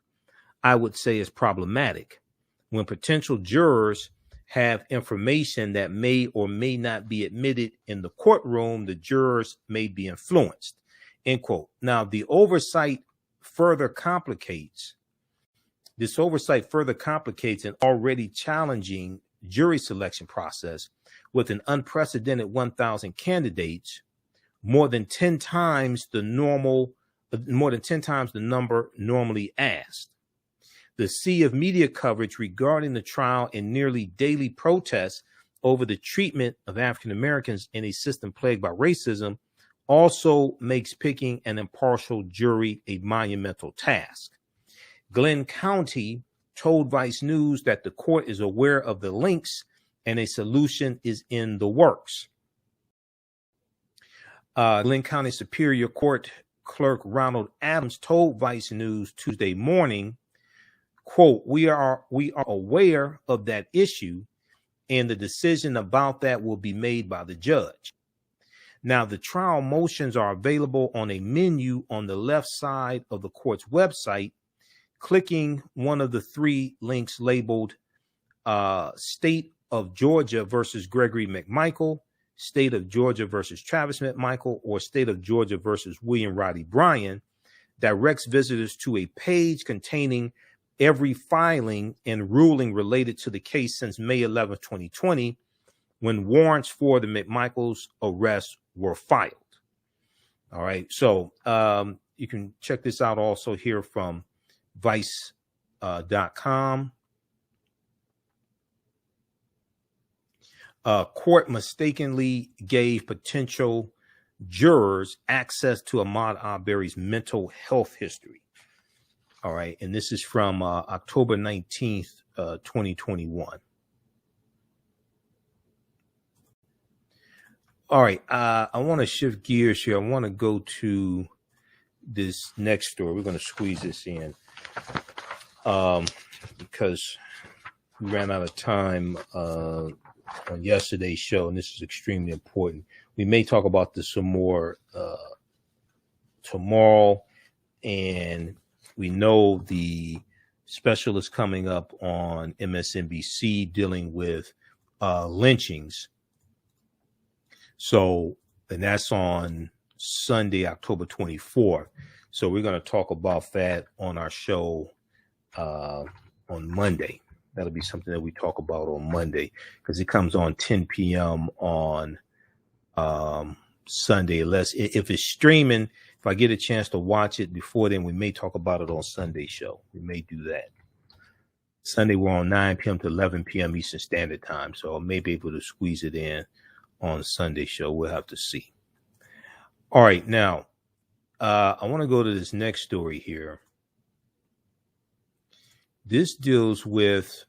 I would say is problematic. When potential jurors have information that may or may not be admitted in the courtroom, the jurors may be influenced, end quote. Now, this oversight further complicates an already challenging jury selection process with an unprecedented 1,000 candidates more than 10 times the number normally asked. The sea of media coverage regarding the trial and nearly daily protests over the treatment of African Americans in a system plagued by racism also makes picking an impartial jury a monumental task. Glenn County told Vice News that the court is aware of the links and a solution is in the works. Glenn County Superior Court Clerk Ronald Adams told Vice News Tuesday morning, quote, we are aware of that issue, and the decision about that will be made by the judge. Now, the trial motions are available on a menu on the left side of the court's website. Clicking one of the three links labeled State of Georgia versus Gregory McMichael, State of Georgia versus Travis McMichael, or State of Georgia versus William Roddy Bryan directs visitors to a page containing every filing and ruling related to the case since May 11, 2020, when warrants for the McMichaels' arrest were filed. All right, so you can check this out also here from Vice.com. Court mistakenly gave potential jurors access to Ahmaud Arbery's mental health history. All right, and this is from October 19th, 2021. All right, I want to shift gears here. I want to go to this next story. We're going to squeeze this in because we ran out of time on yesterday's show, and this is extremely important. We may talk about this some more tomorrow, and we know the special is coming up on MSNBC dealing with lynchings. So, and that's on Sunday, October 24th. So we're going to talk about that on our show on Monday. That'll be something that we talk about on Monday because it comes on 10 p.m. on Sunday. Unless if it's streaming, if I get a chance to watch it before then, we may talk about it on Sunday's show. We may do that. Sunday, we're on 9 p.m. to 11 p.m. Eastern Standard Time. So I may be able to squeeze it in on Sunday's show. We'll have to see. All right. Now, I want to go to this next story here. This deals with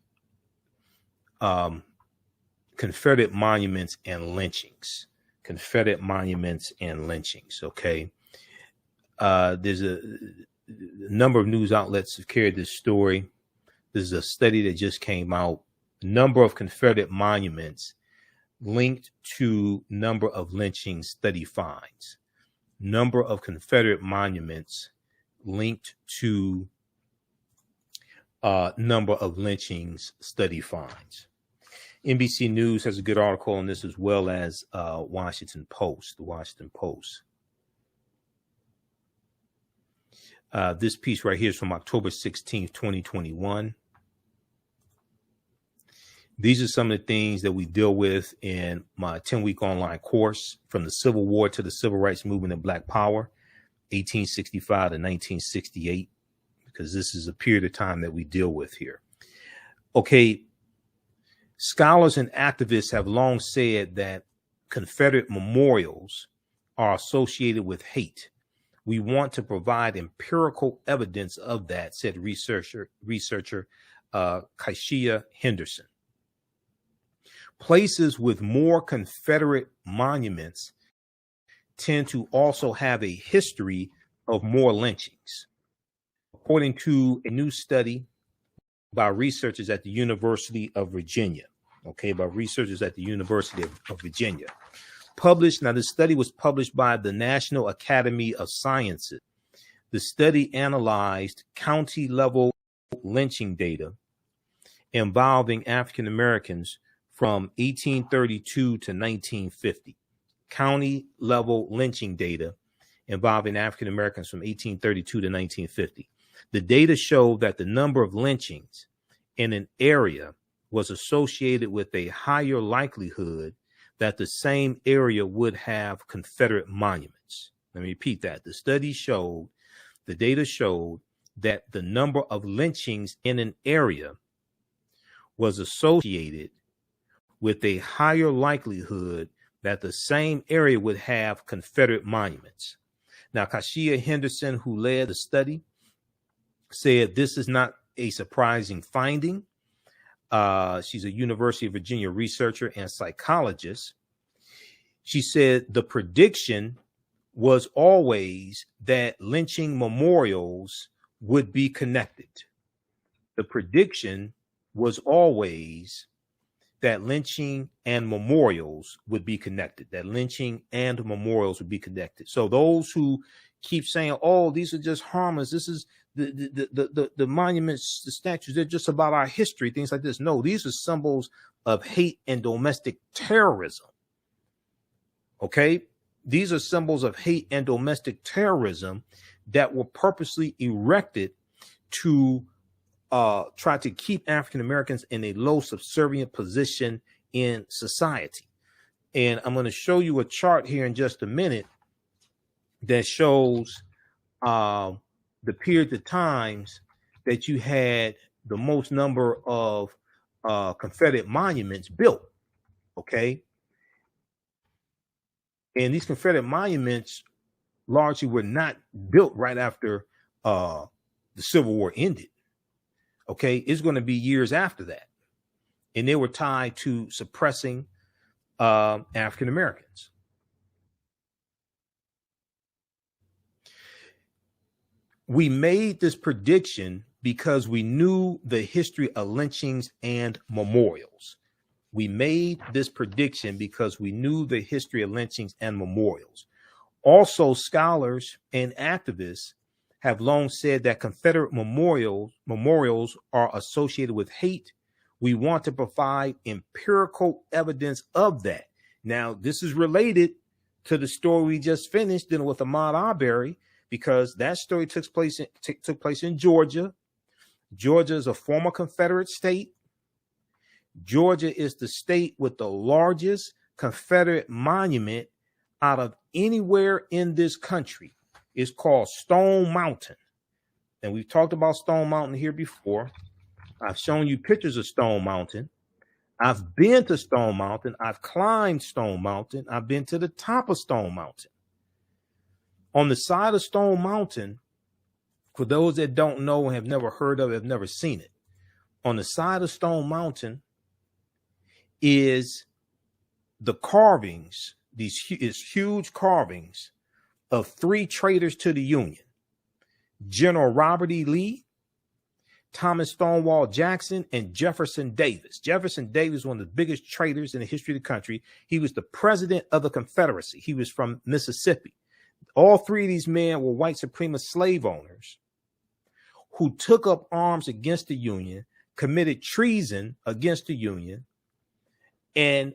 Confederate monuments and lynchings. Confederate monuments and lynchings. Okay. There's a number of news outlets have carried this story. This is a study that just came out. Number of Confederate monuments linked to number of lynching study finds. Number of Confederate monuments linked to number of lynchings study finds. NBC News has a good article on this as well as Washington Post, the Washington Post. This piece right here is from October 16th, 2021. These are some of the things that we deal with in my 10-week online course, from the Civil War to the Civil Rights Movement and Black Power, 1865 to 1968, because this is a period of time that we deal with here. Okay, scholars and activists have long said that Confederate memorials are associated with hate. We want to provide empirical evidence of that, said researcher Kaishia Henderson. Places with more Confederate monuments tend to also have a history of more lynchings. According to a new study by researchers at the University of Virginia, published, now this study was published by the National Academy of Sciences. The study analyzed county-level lynching data involving African Americans from 1832 to 1950. County-level lynching data involving African Americans from 1832 to 1950. The data showed that the number of lynchings in an area was associated with a higher likelihood that the same area would have Confederate monuments. Let me repeat that. The data showed that the number of lynchings in an area was associated with a higher likelihood that the same area would have Confederate monuments. Now, Kashia Henderson, who led the study, said this is not a surprising finding. She's a University of Virginia researcher and psychologist. She said the prediction was always that lynching memorials would be connected. The prediction was always that lynching and memorials would be connected, So those who keep saying, oh, these are just harmless, this is the monuments, the statues, they're just about our history, things like this. No, these are symbols of hate and domestic terrorism. Okay? These are symbols of hate and domestic terrorism that were purposely erected to try to keep African Americans in a low subservient position in society. And I'm going to show you a chart here in just a minute that shows the period of times that you had the most number of Confederate monuments built. Okay. And these Confederate monuments largely were not built right after the Civil War ended. Okay, it's going to be years after that. And they were tied to suppressing African Americans. We made this prediction because we knew the history of lynchings and memorials. We made this prediction because we knew the history of lynchings and memorials. Also, scholars and activists have long said that Confederate memorials are associated with hate. We want to provide empirical evidence of that. Now, this is related to the story we just finished dealing with Ahmaud Arbery, because that story took place in Georgia. Georgia is a former Confederate state. Georgia is the state with the largest Confederate monument out of anywhere in this country. It's called Stone Mountain. And we've talked about Stone Mountain here before. I've shown you pictures of Stone Mountain. I've been to Stone Mountain. I've climbed Stone Mountain. I've been to the top of Stone Mountain. On the side of Stone Mountain, for those that don't know and have never heard of it, have never seen it, on the side of Stone Mountain is the carvings, these huge carvings of 3 traitors to the Union: General Robert E. Lee, Thomas Stonewall Jackson, and Jefferson Davis. Jefferson Davis, one of the biggest traitors in the history of the country. He was the president of the Confederacy. He was from Mississippi. All 3 of these men were white supremacist slave owners who took up arms against the Union, committed treason against the Union, and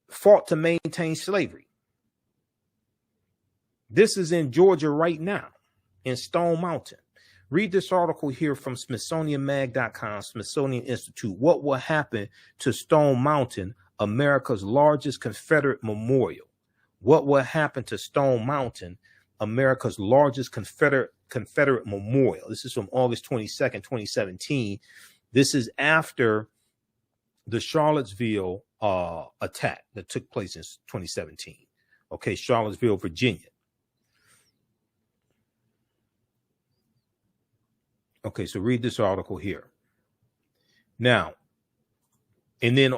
fought to maintain slavery. This is in Georgia right now, in Stone Mountain. Read this article here from SmithsonianMag.com, Smithsonian Institute. What will happen to Stone Mountain, America's largest Confederate memorial? What will happen to Stone Mountain, America's largest Confederate memorial? This is from August 22nd, 2017. This is after the Charlottesville attack that took place in 2017. Okay, Charlottesville, Virginia. Okay, so read this article here. Now, and then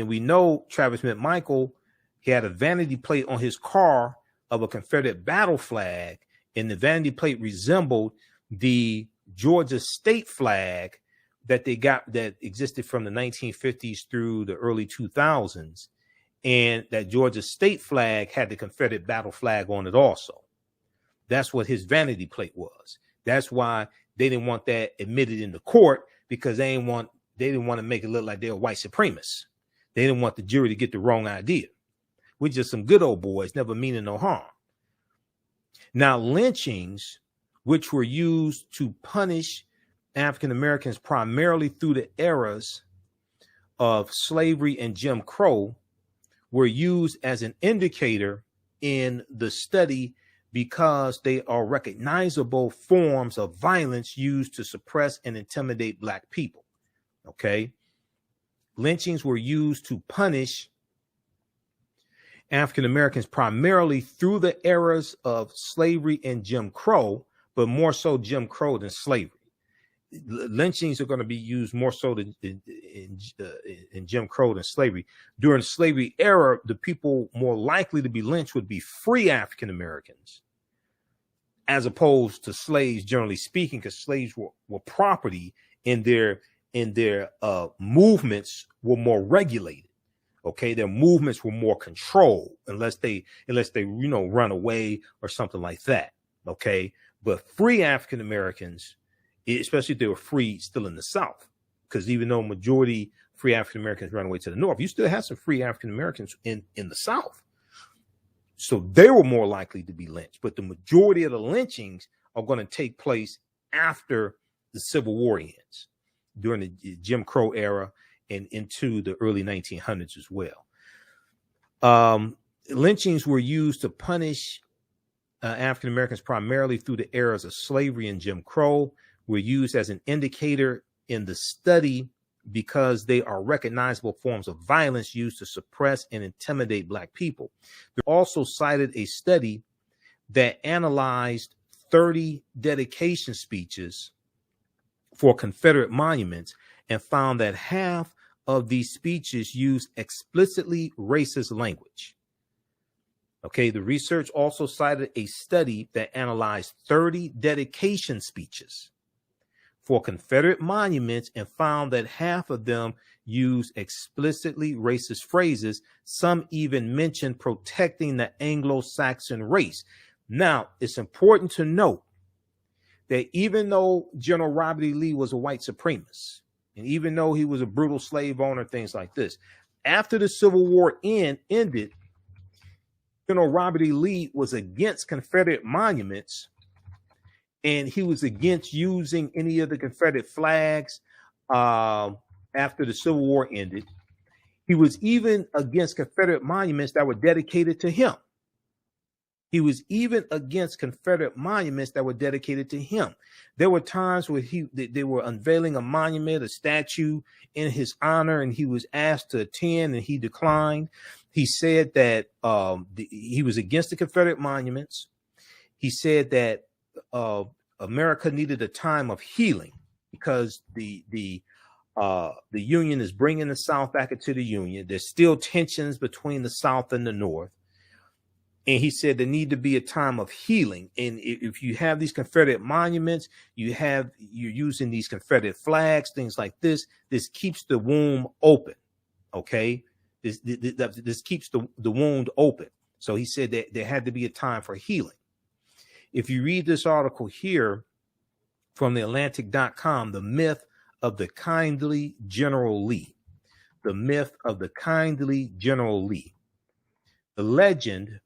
we know Travis McMichael, he had a vanity plate on his car of a Confederate battle flag, and the vanity plate resembled the Georgia state flag that they got that existed from the 1950s through the early 2000s. And that Georgia state flag had the Confederate battle flag on it also. That's what his vanity plate was. That's why they didn't want that admitted in the court, because they didn't want to make it look like they were white supremacists. They didn't want the jury to get the wrong idea. We're just some good old boys, never meaning no harm. Now, lynchings, which were used to punish African Americans primarily through the eras of slavery and Jim Crow, were used as an indicator in the study because they are recognizable forms of violence used to suppress and intimidate Black people. Okay. Lynchings were used to punish African Americans primarily through the eras of slavery and Jim Crow, but more so Jim Crow than slavery. Lynchings are going to be used more so in Jim Crow than slavery. During the slavery era, the people more likely to be lynched would be free African Americans, as opposed to slaves, generally speaking, because slaves were property, and their movements were more regulated. Okay, their movements were more controlled, unless they run away or something like that. Okay, but free African Americans, especially if they were free still in the South, because even though majority free African Americans run away to the North, you still have some free African Americans in the South. So they were more likely to be lynched. But the majority of the lynchings are going to take place after the Civil War ends, during the Jim Crow era and into the early 1900s as well. Lynchings were used to punish African Americans primarily through the eras of slavery and Jim Crow, were used as an indicator in the study because they are recognizable forms of violence used to suppress and intimidate Black people. They also cited a study that analyzed 30 dedication speeches for Confederate monuments and found that half of these speeches use explicitly racist language. Okay, the research also cited a study that analyzed 30 dedication speeches for Confederate monuments and found that half of them use explicitly racist phrases. Some even mention protecting the Anglo-Saxon race. Now, it's important to note that even though General Robert E. Lee was a white supremacist, and even though he was a brutal slave owner, things like this, after the Civil War ended, General Robert E. Lee was against Confederate monuments, and he was against using any of the Confederate flags after the Civil War ended. He was even against Confederate monuments that were dedicated to him. He was even against Confederate monuments that were dedicated to him. There were times where they were unveiling a monument, a statue in his honor, and he was asked to attend, and he declined. He said that he was against the Confederate monuments. He said that America needed a time of healing because the Union is bringing the South back into the Union. There's still tensions between the South and the North. And he said there need to be a time of healing. And if you have these Confederate monuments, you're using these Confederate flags, things like this. This keeps the womb open. Okay, this keeps the wound open. So he said that there had to be a time for healing. If you read this article here from theatlantic.com, the myth of the kindly General Lee, the myth of the kindly General Lee, the legend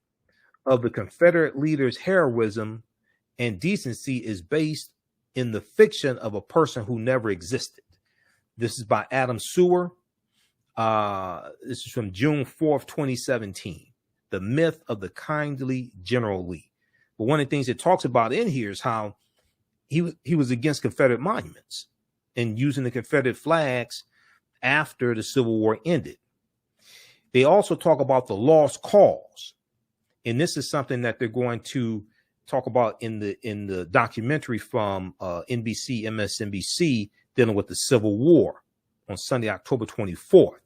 of the Confederate leader's heroism and decency is based in the fiction of a person who never existed. This is by Adam Sewer. This is from June 4th, 2017. The myth of the kindly General Lee. But one of the things it talks about in here is how he was against Confederate monuments and using the Confederate flags after the Civil War ended. They also talk about the lost cause. And this is something that they're going to talk about in the documentary from NBC, MSNBC, dealing with the Civil War on Sunday, October 24th.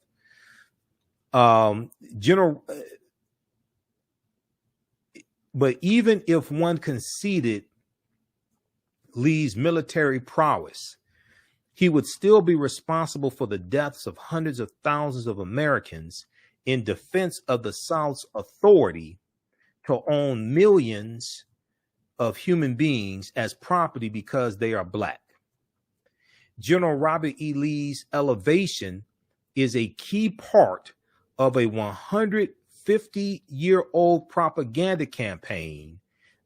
But even if one conceded Lee's military prowess, he would still be responsible for the deaths of hundreds of thousands of Americans in defense of the South's authority to own millions of human beings as property because they are Black. General Robert E. Lee's elevation is a key part of a 150-year-old propaganda campaign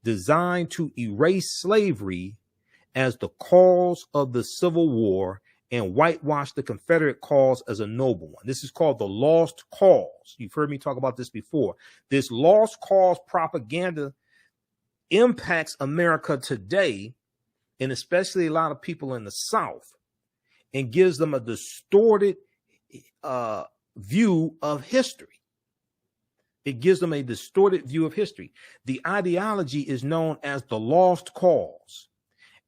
designed to erase slavery as the cause of the Civil War and whitewash the Confederate cause as a noble one. This is called the lost cause. You've heard me talk about this before. This lost cause propaganda impacts America today, and especially a lot of people in the South, and gives them a distorted view of history. It gives them a distorted view of history. The ideology is known as the lost cause.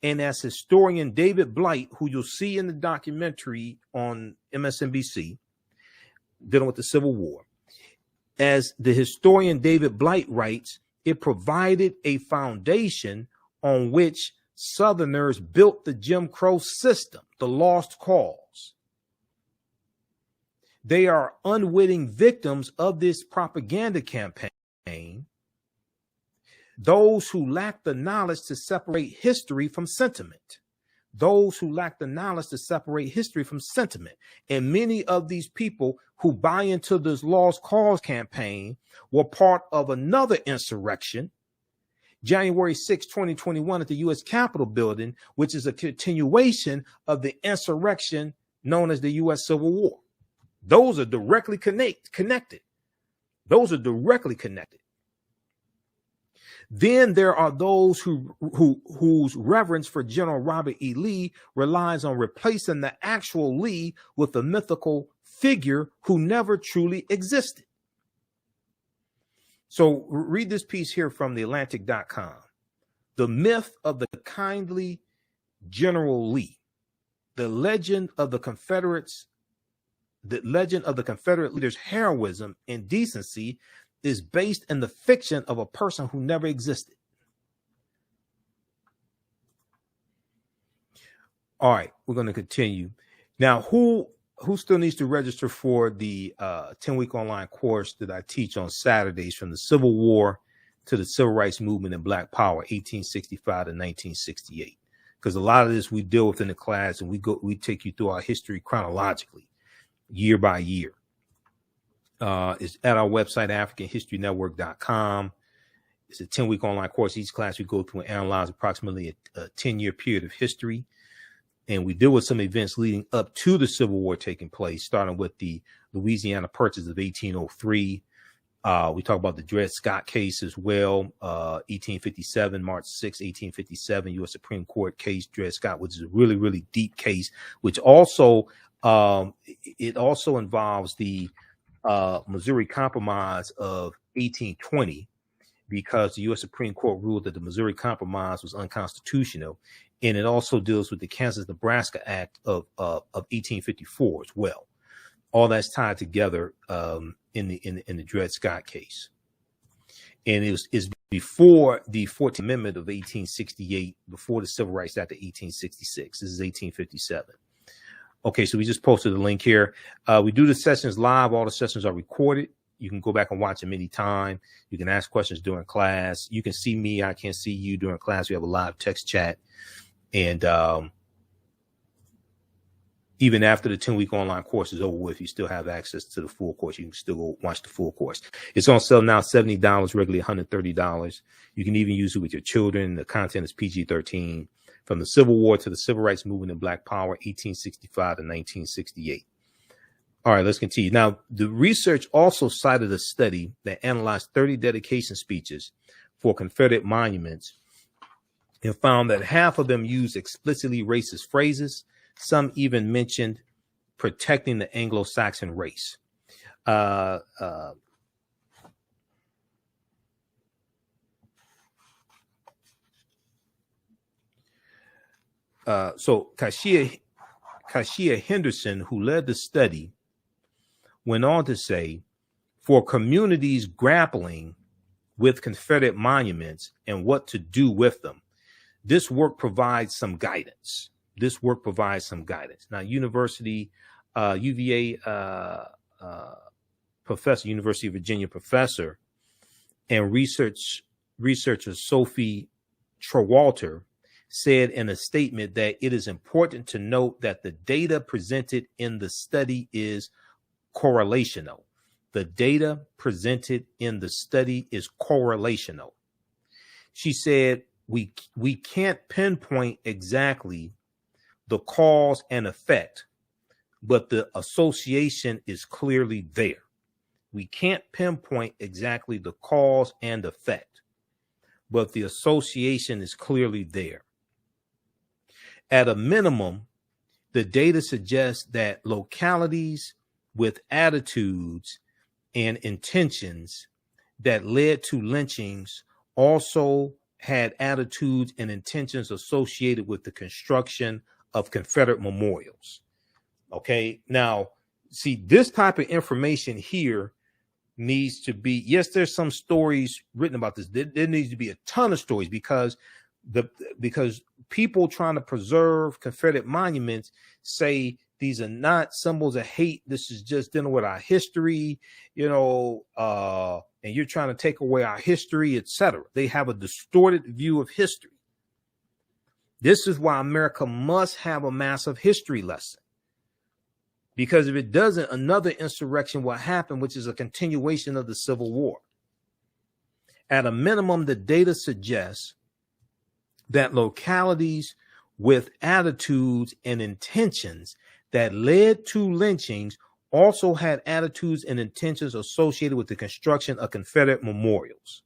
And as historian David Blight, who you'll see in the documentary on MSNBC, dealing with the Civil War, as the historian David Blight writes, it provided a foundation on which Southerners built the Jim Crow system, the lost cause. They are unwitting victims of this propaganda campaign, those who lack the knowledge to separate history from sentiment. Those who lack the knowledge to separate history from sentiment. And many of these people who buy into this lost cause campaign were part of another insurrection, January 6, 2021 at the U.S. Capitol building, which is a continuation of the insurrection known as the U.S. Civil War. Those are directly connected. Those are directly connected. Then there are those whose reverence for General Robert E. Lee relies on replacing the actual Lee with a mythical figure who never truly existed. So read this piece here from TheAtlantic.com. The myth of the kindly General Lee, the legend of the Confederate leader's heroism and decency is based in the fiction of a person who never existed. All right, we're going to continue. Now, who still needs to register for the 10-week online course that I teach on Saturdays from the Civil War to the Civil Rights Movement and Black Power, 1865 to 1968? Because a lot of this we deal with in the class, and we take you through our history chronologically, year by year. It's at our website, AfricanHistoryNetwork.com. It's a 10-week online course. Each class we go through and analyze approximately a 10-year period of history. And we deal with some events leading up to the Civil War taking place, starting with the Louisiana Purchase of 1803. We talk about the Dred Scott case as well, 1857, March 6, 1857, U.S. Supreme Court case, Dred Scott, which is a really, really deep case, which also it also involves the Missouri Compromise of 1820, because the U.S. Supreme Court ruled that the Missouri Compromise was unconstitutional, and it also deals with the Kansas-Nebraska Act of 1854 as well. All that's tied together in the Dred Scott case, and is before the 14th Amendment of 1868, before the Civil Rights Act of 1866. This is 1857. Okay, so we just posted a link here. We do the sessions live. All the sessions are recorded. You can go back and watch them anytime. You can ask questions during class. You can see me. I can't see you during class. We have a live text chat. And even after the 10-week online course is over with, you still have access to the full course. You can still go watch the full course. It's on sale now, $70, regularly $130. You can even use it with your children. The content is PG-13. From the Civil War to the Civil Rights Movement and Black Power, 1865 to 1968. All right, let's continue. Now, the research also cited a study that analyzed 30 dedication speeches for Confederate monuments and found that half of them used explicitly racist phrases. Some even mentioned protecting the Anglo-Saxon race. So Kashia Henderson, who led the study, went on to say, for communities grappling with Confederate monuments and what to do with them, this work provides some guidance. Now, UVA professor, University of Virginia professor, and researcher Sophie Trewalter said in a statement that it is important to note that the data presented in the study is correlational. The data presented in the study is correlational. She said, we can't pinpoint exactly the cause and effect, but the association is clearly there. We can't pinpoint exactly the cause and effect, but the association is clearly there. At a minimum, the data suggests that localities with attitudes and intentions that led to lynchings also had attitudes and intentions associated with the construction of Confederate memorials. Okay, now, see, this type of information here needs to be, yes, there's some stories written about this. There needs to be a ton of stories because people trying to preserve Confederate monuments say these are not symbols of hate. This is just dealing with our history, and you're trying to take away our history, etc. They have a distorted view of history. This is why America must have a massive history lesson. Because if it doesn't, another insurrection will happen, which is a continuation of the Civil War. At a minimum, the data suggests that localities with attitudes and intentions that led to lynchings also had attitudes and intentions associated with the construction of Confederate memorials.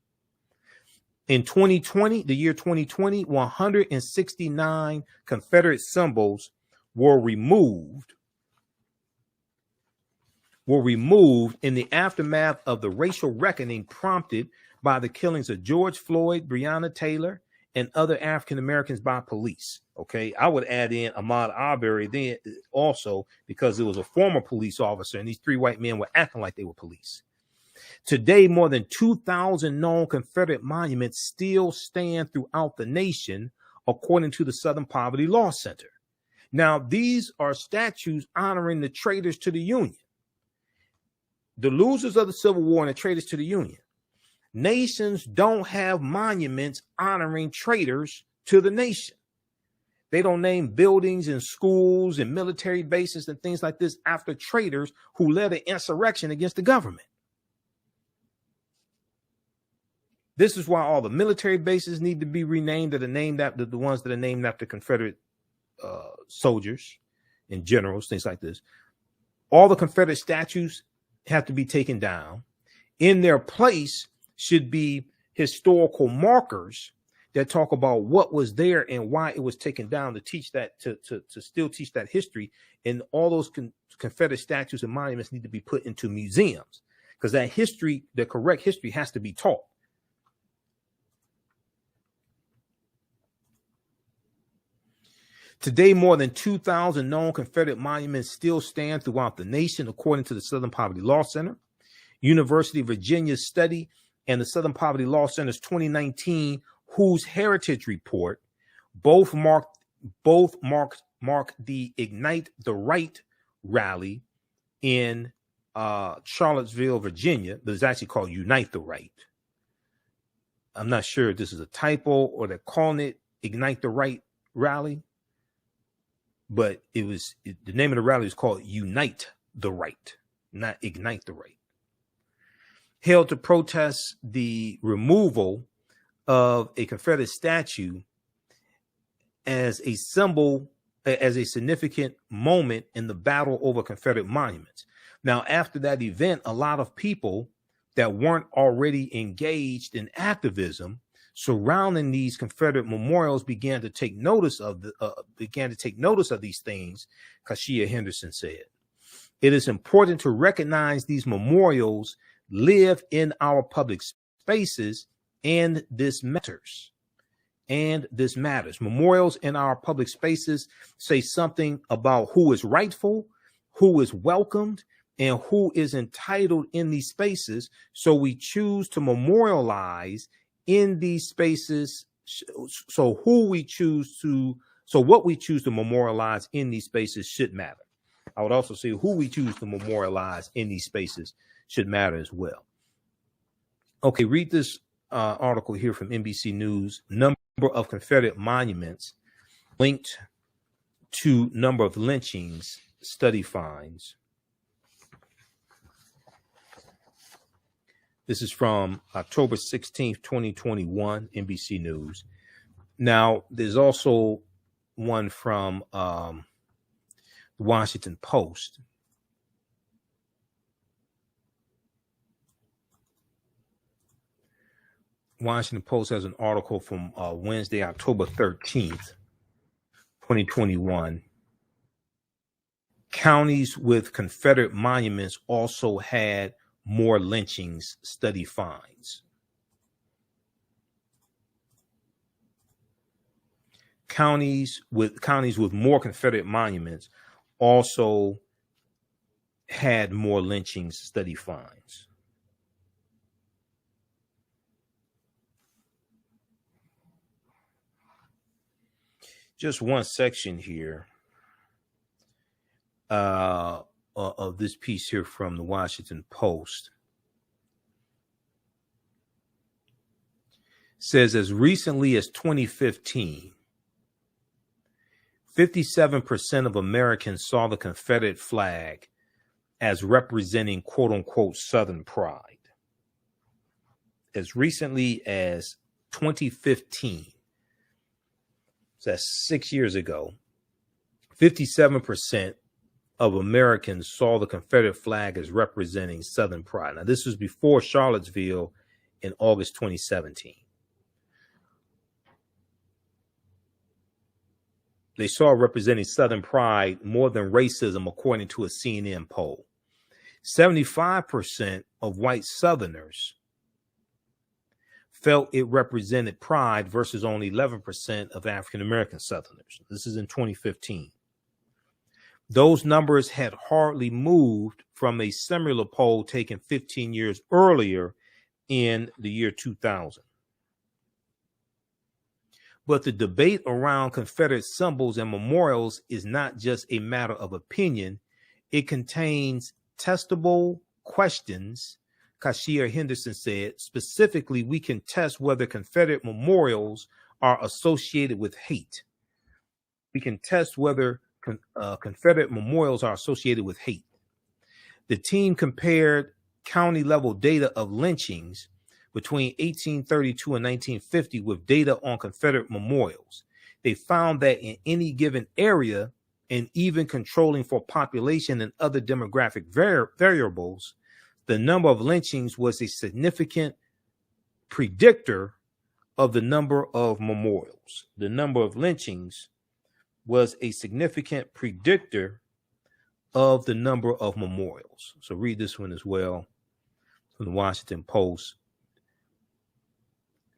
In 2020, the year 2020, 169 Confederate symbols were removed in the aftermath of the racial reckoning prompted by the killings of George Floyd, Breonna Taylor, and other African Americans by police. Okay, I would add in Ahmaud Arbery then also, because it was a former police officer, and these three white men were acting like they were police. Today, more than 2,000 known Confederate monuments still stand throughout the nation, according to the Southern Poverty Law Center. Now, these are statues honoring the traitors to the Union, the losers of the Civil War and the traitors to the Union. Nations don't have monuments honoring traitors to the nation. They don't name buildings and schools and military bases and things like this after traitors who led an insurrection against the government. This is why all the military bases need to be renamed, that are named after the ones that are named after Confederate soldiers and generals, things like this. All the Confederate statues have to be taken down. In their place should be historical markers that talk about what was there and why it was taken down, to teach that, to still teach that history. And all those Confederate statues and monuments need to be put into museums, because that history, the correct history, has to be taught. Today, more than 2,000 known Confederate monuments still stand throughout the nation, according to the Southern Poverty Law Center, University of Virginia's study, and the Southern Poverty Law Center's 2019 Whose Heritage Report. Both mark the Ignite the Right rally in Charlottesville, Virginia, but it's actually called Unite the Right. I'm not sure if this is a typo or they're calling it Ignite the Right rally, but the name of the rally is called Unite the Right, not Ignite the Right. Held to protest the removal of a Confederate statue as a symbol, as a significant moment in the battle over Confederate monuments. Now, after that event, a lot of people that weren't already engaged in activism surrounding these Confederate memorials began to take notice of these things. Kashia Henderson said, "It is important to recognize these memorials live in our public spaces, and this matters. Memorials in our public spaces say something about who is rightful, who is welcomed, and who is entitled in these spaces. So we choose to memorialize in these spaces. So what we choose to memorialize in these spaces should matter." I would also say who we choose to memorialize in these spaces should matter as well. Okay, read this article here from NBC News. Number of Confederate monuments linked to number of lynchings, study finds. This is from October 16th, 2021, NBC News. Now, there's also one from the Washington Post. Washington Post has an article from Wednesday, October 13th, 2021. Counties with Confederate monuments also had more lynchings, study finds. Counties with more Confederate monuments also had more lynchings, study finds. Just one section here of this piece here from the Washington Post. Says as recently as 2015, 57% of Americans saw the Confederate flag as representing quote unquote Southern pride. As recently as 2015, so that's 6 years ago, 57% of Americans saw the Confederate flag as representing Southern pride. Now, this was before Charlottesville in August 2017. They saw representing Southern pride more than racism, according to a CNN poll. 75% of white Southerners felt it represented pride versus only 11% of African-American Southerners. This is in 2015. Those numbers had hardly moved from a similar poll taken 15 years earlier in the year 2000. But the debate around Confederate symbols and memorials is not just a matter of opinion. It contains testable questions. Kashia Henderson said, specifically, we can test whether Confederate memorials are associated with hate. We can test whether Confederate memorials are associated with hate. The team compared county level data of lynchings between 1832 and 1950 with data on Confederate memorials. They found that in any given area, and even controlling for population and other demographic variables, the number of lynchings was a significant predictor of the number of memorials. The number of lynchings was a significant predictor of the number of memorials. So read this one as well from the Washington Post.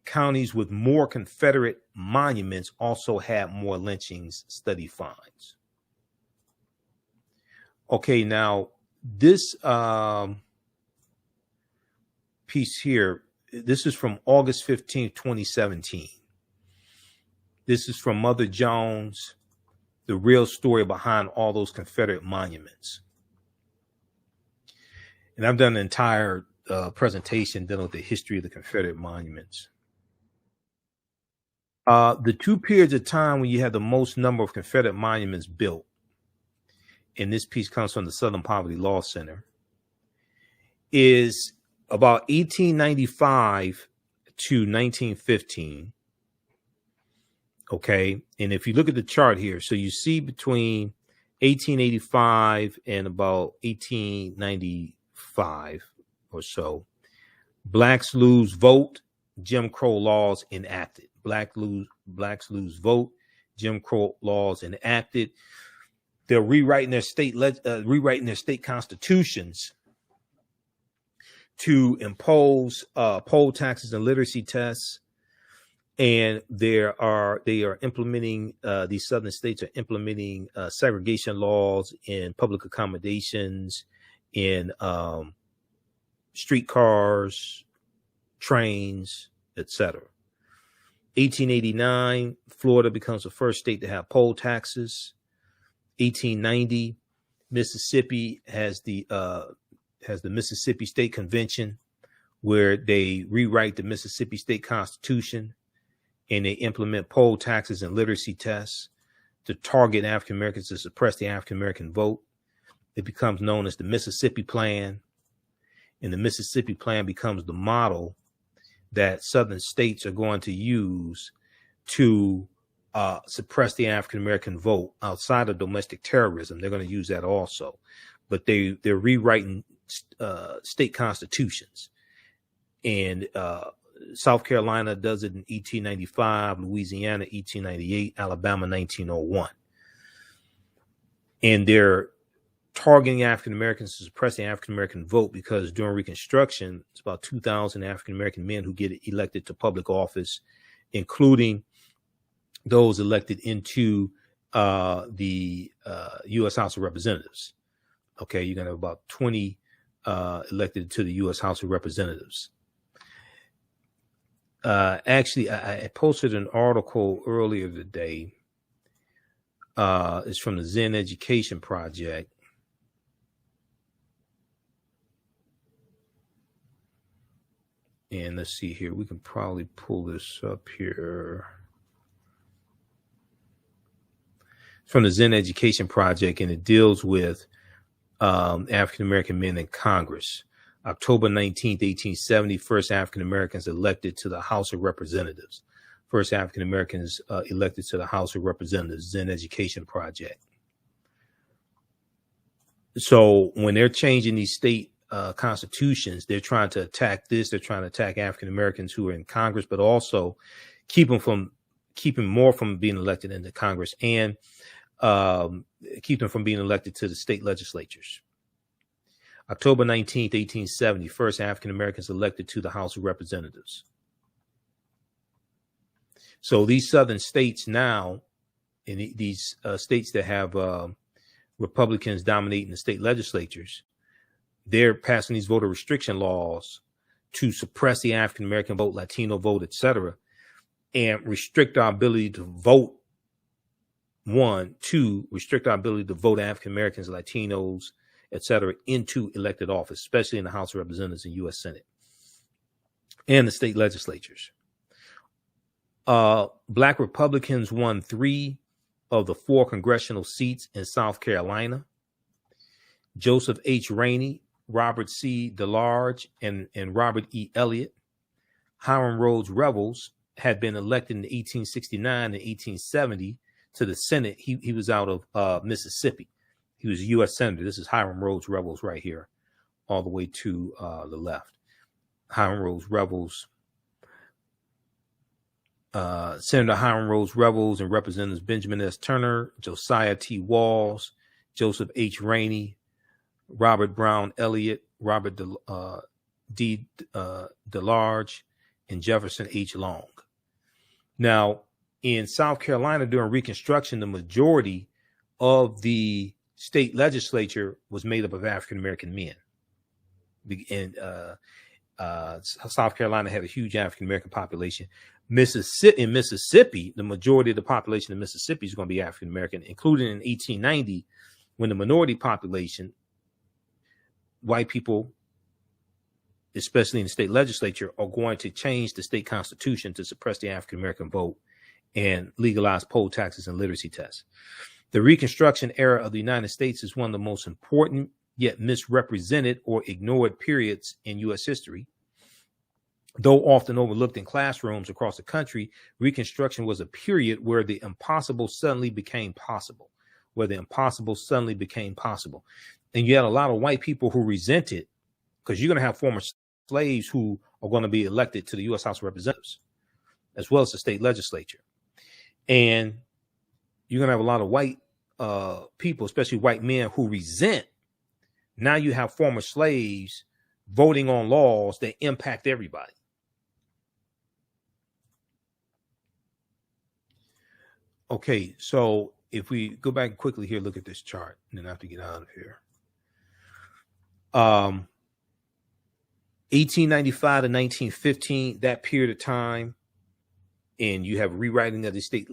Counties with more Confederate monuments also had more lynchings, study finds. Okay, now this piece here, this is from August 15th, 2017. This is from Mother Jones, the real story behind all those Confederate monuments. And I've done an entire presentation dealing with the history of the Confederate monuments. The two periods of time when you had the most number of Confederate monuments built, and this piece comes from the Southern Poverty Law Center, is about 1895 to 1915. Okay. And if you look at the chart here, so you see between 1885 and about 1895 or so, blacks lose vote, Jim Crow laws enacted. Blacks lose vote, Jim Crow laws enacted. They're rewriting their state constitutions to impose poll taxes and literacy tests, and they are implementing these southern states are implementing segregation laws in public accommodations, in streetcars, trains, etc. 1889, Florida becomes the first state to have poll taxes. 1890, Mississippi has the Mississippi State Convention, where they rewrite the Mississippi State Constitution and they implement poll taxes and literacy tests to target African Americans, to suppress the African American vote. It becomes known as the Mississippi Plan, and the Mississippi Plan becomes the model that southern states are going to use to suppress the African American vote outside of domestic terrorism. They're going to use that also, but they're rewriting state constitutions, and South Carolina does it in 1895, Louisiana 1898, Alabama 1901, and they're targeting African Americans to suppress the African American vote because during Reconstruction, it's about 2,000 African American men who get elected to public office, including those elected into the U.S. House of Representatives. Okay, you're going to have about 20 elected to the U.S. House of Representatives. Actually, I posted an article earlier today. It's from the Zen Education Project. And let's see here. We can probably pull this up here. It's from the Zen Education Project, and it deals with African-American men in Congress. October 19th, 1870, first African-Americans elected to the House of Representatives. First African-Americans elected to the House of Representatives, Zen Education Project. So when they're changing these state constitutions, they're trying to attack this. They're trying to attack African Americans who are in Congress, but also keeping more from being elected into Congress, and keep them from being elected to the state legislatures. October 19th, 1870, first African Americans elected to the House of Representatives. So these southern states now, in these states that have Republicans dominating the state legislatures, they're passing these voter restriction laws to suppress the African American vote, Latino vote, etc., and restrict our ability to vote. One, two, restrict our ability to vote African Americans, Latinos, etc., into elected office, especially in the House of Representatives and U.S. Senate and the state legislatures. Black Republicans won 3 of the 4 congressional seats in South Carolina. Joseph H. Rainey, Robert C. DeLarge, and Robert E. Elliott. Hiram Rhodes Revels had been elected in 1869 and 1870 to the Senate. He was out of Mississippi. He was a U.S. Senator. This is Hiram Rhodes Revels right here, all the way to the left. Hiram Rhodes Revels. Senator Hiram Rhodes Revels and Representatives Benjamin S. Turner, Josiah T. Walls, Joseph H. Rainey, Robert Brown Elliott, Robert D. DeLarge, and Jefferson H. Long. Now, in South Carolina during Reconstruction, the majority of the state legislature was made up of African American men. And South Carolina had a huge African American population. In Mississippi, the majority of the population of Mississippi is going to be African American, including in 1890, when the minority population, white people, especially in the state legislature, are going to change the state constitution to suppress the African American vote and legalize poll taxes and literacy tests. The Reconstruction era of the United States is one of the most important yet misrepresented or ignored periods in U.S. history. Though often overlooked in classrooms across the country, Reconstruction was a period where the impossible suddenly became possible, And you had a lot of white people who resented, because you're going to have former slaves who are going to be elected to the U.S. House of Representatives, as well as the state legislature. And you're going to have a lot of white people, especially white men, who resent. Now you have former slaves voting on laws that impact everybody. Okay, so if we go back quickly here, look at this chart, and then I have to get out of here. 1895 to 1915, that period of time, and you have rewriting of the state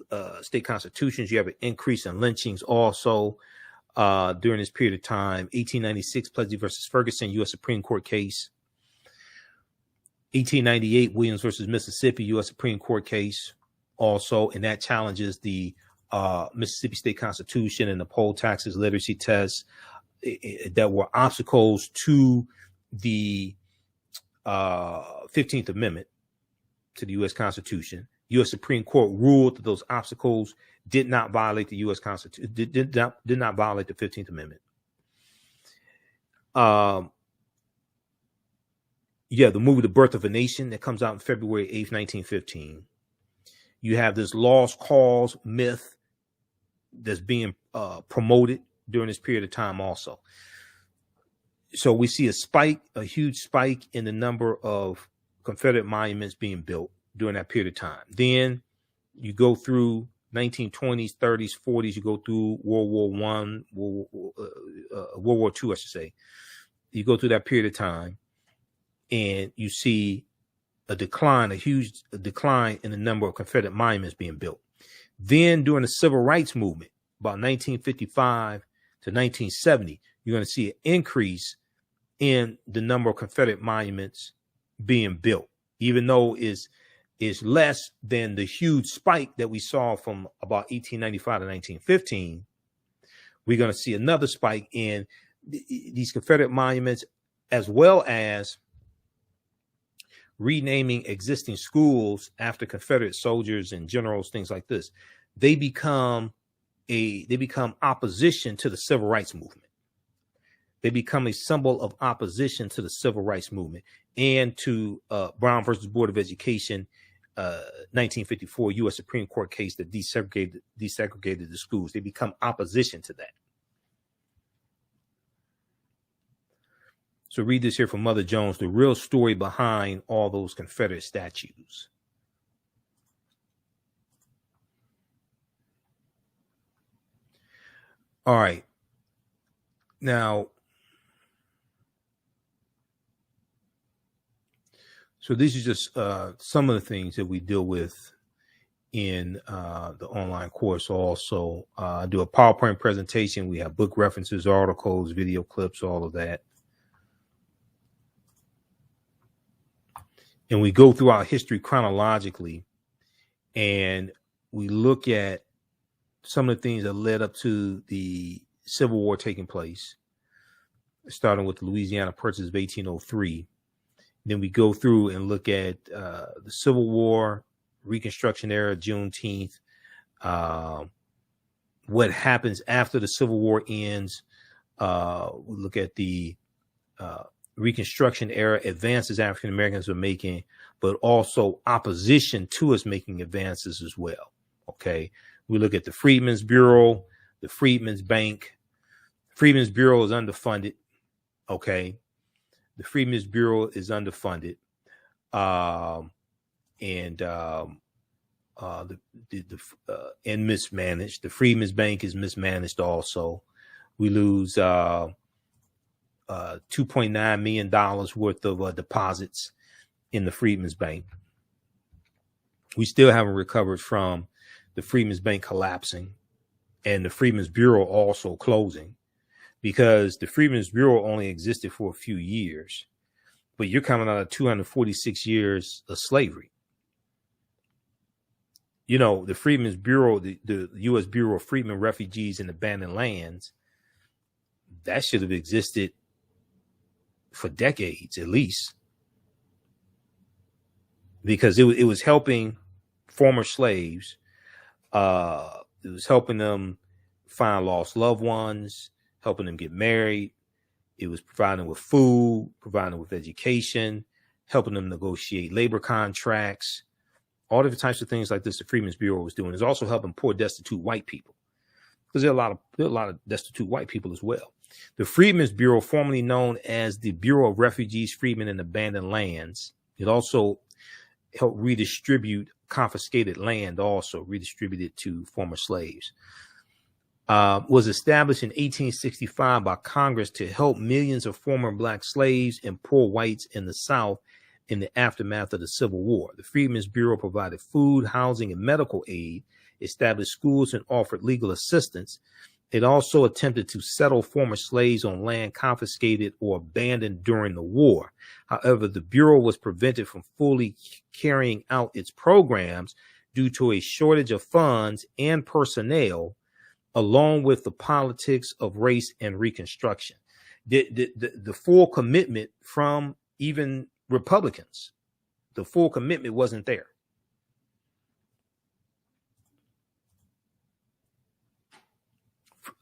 constitutions. You have an increase in lynchings also during this period of time. 1896, Plessy versus Ferguson, U.S. Supreme Court case. 1898, Williams versus Mississippi, U.S. Supreme Court case also, and that challenges the Mississippi State Constitution and the poll taxes, literacy tests that were obstacles to the 15th Amendment to the U.S. Constitution. U.S. Supreme Court ruled that those obstacles did not violate the U.S. Constitution, did not violate the 15th Amendment. The movie The Birth of a Nation that comes out on February 8th, 1915. You have this lost cause myth that's being promoted during this period of time also. So we see a huge spike in the number of Confederate monuments being built during that period of time. Then you go through 1920s, 30s, 40s, you go through World War II, I should say. You go through that period of time and you see a huge decline in the number of Confederate monuments being built. Then during the Civil Rights Movement, about 1955 to 1970, you're going to see an increase in the number of Confederate monuments being built, even though it's less than the huge spike that we saw from about 1895 to 1915. We're going to see another spike in these Confederate monuments, as well as renaming existing schools after Confederate soldiers and generals, things like this. They become opposition to the Civil Rights Movement. They become a symbol of opposition to the Civil Rights Movement and to Brown versus Board of Education, 1954 U.S. Supreme Court case that desegregated the schools. They become opposition to that. So read this here from Mother Jones, the real story behind all those Confederate statues. All right. Now, so these are just some of the things that we deal with in the online course. Also, I do a PowerPoint presentation. We have book references, articles, video clips, all of that. And we go through our history chronologically, and we look at some of the things that led up to the Civil War taking place, starting with the Louisiana Purchase of 1803. Then we go through and look at the Civil War, Reconstruction era, Juneteenth, what happens after the Civil War ends. We look at the Reconstruction era, advances African Americans were making, but also opposition to us making advances as well. Okay. We look at the Freedmen's Bureau, the Freedmen's Bank. Freedmen's Bureau is underfunded. Okay. The Freedmen's Bureau is underfunded. And mismanaged. The Freedmen's Bank is mismanaged also. We lose $2.9 million worth of deposits in the Freedmen's Bank. We still haven't recovered from the Freedmen's Bank collapsing and the Freedmen's Bureau also closing, because the Freedmen's Bureau only existed for a few years, but you're coming out of 246 years of slavery. You know, the Freedmen's Bureau, the U.S. Bureau of Freedmen, Refugees, and Abandoned Lands, that should have existed for decades at least, because it was helping former slaves. It was helping them find lost loved ones, helping them get married. It was providing them with food, providing them with education, helping them negotiate labor contracts, all different types of things like this. The Freedmen's Bureau was doing. It's also helping poor, destitute white people, because there are a lot of destitute white people as well. The Freedmen's Bureau, formerly known as the Bureau of Refugees, Freedmen, and Abandoned Lands, it also helped redistribute confiscated land, also redistributed to former slaves. Was established in 1865 by Congress to help millions of former black slaves and poor whites in the South in the aftermath of the Civil War. The Freedmen's Bureau provided food, housing, and medical aid, established schools, and offered legal assistance. It also attempted to settle former slaves on land confiscated or abandoned during the war. However, the Bureau was prevented from fully carrying out its programs due to a shortage of funds and personnel, along with the politics of race and Reconstruction. The full commitment from even Republicans, the full commitment wasn't there.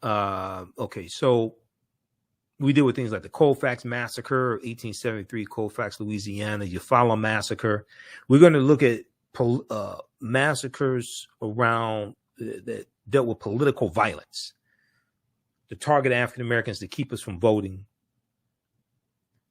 Okay, so we deal with things like the Colfax Massacre, 1873, Colfax, Louisiana, Eufaula Massacre. We're going to look at massacres around that dealt with political violence, to target African Americans to keep us from voting,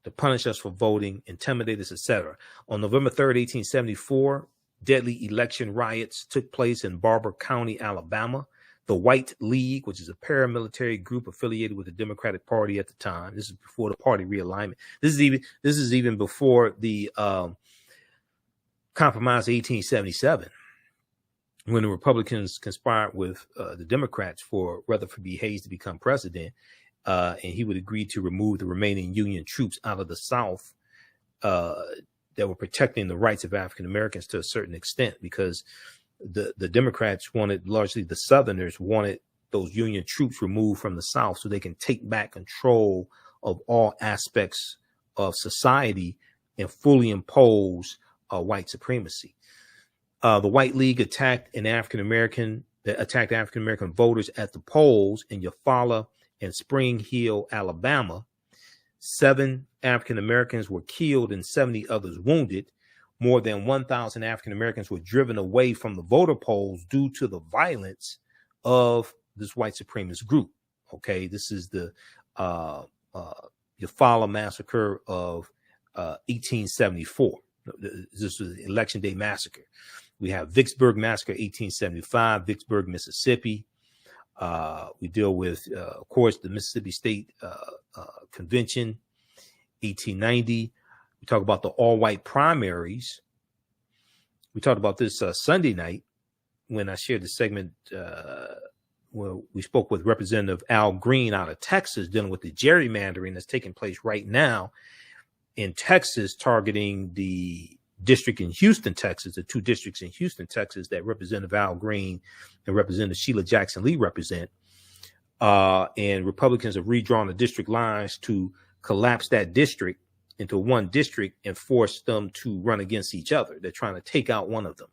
to punish us for voting, intimidate us, etc. On November 3rd, 1874, deadly election riots took place in Barber County, Alabama. The White League, which is a paramilitary group affiliated with the Democratic Party at the time. This is before the party realignment. This is even before the Compromise of 1877, when the Republicans conspired with the Democrats for Rutherford B. Hayes to become president, and he would agree to remove the remaining Union troops out of the South that were protecting the rights of African Americans to a certain extent, because the Democrats wanted, largely the Southerners wanted, those Union troops removed from the South so they can take back control of all aspects of society and fully impose white supremacy. The White League attacked African American voters at the polls in Eufaula and Spring Hill, Alabama. 7 African Americans were killed and 70 others wounded. More than 1,000 African Americans were driven away from the voter polls due to the violence of this white supremacist group. Okay, this is the Eufaula Massacre of 1874. This was the Election Day Massacre. We have Vicksburg Massacre, 1875, Vicksburg, Mississippi. We deal with, of course, the Mississippi State Convention, 1890. We talk about the all-white primaries. We talked about this Sunday night when I shared the segment where we spoke with Representative Al Green out of Texas, dealing with the gerrymandering that's taking place right now in Texas, targeting the district in Houston, Texas, the 2 districts in Houston, Texas, that Representative Al Green and Representative Sheila Jackson Lee represent. And Republicans have redrawn the district lines to collapse that district into one district and force them to run against each other. They're trying to take out one of them.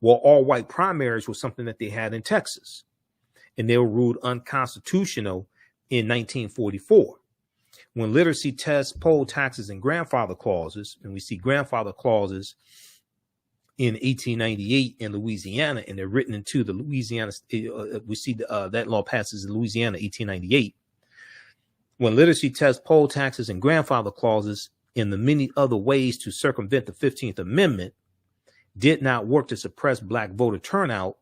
Well, all white primaries was something that they had in Texas, and they were ruled unconstitutional in 1944. When literacy tests, poll taxes, and grandfather clauses, and we see grandfather clauses in 1898 in Louisiana, and they're written into the Louisiana, we see that law passes in Louisiana, 1898. When literacy tests, poll taxes, and grandfather clauses, and the many other ways to circumvent the 15th Amendment did not work to suppress black voter turnout,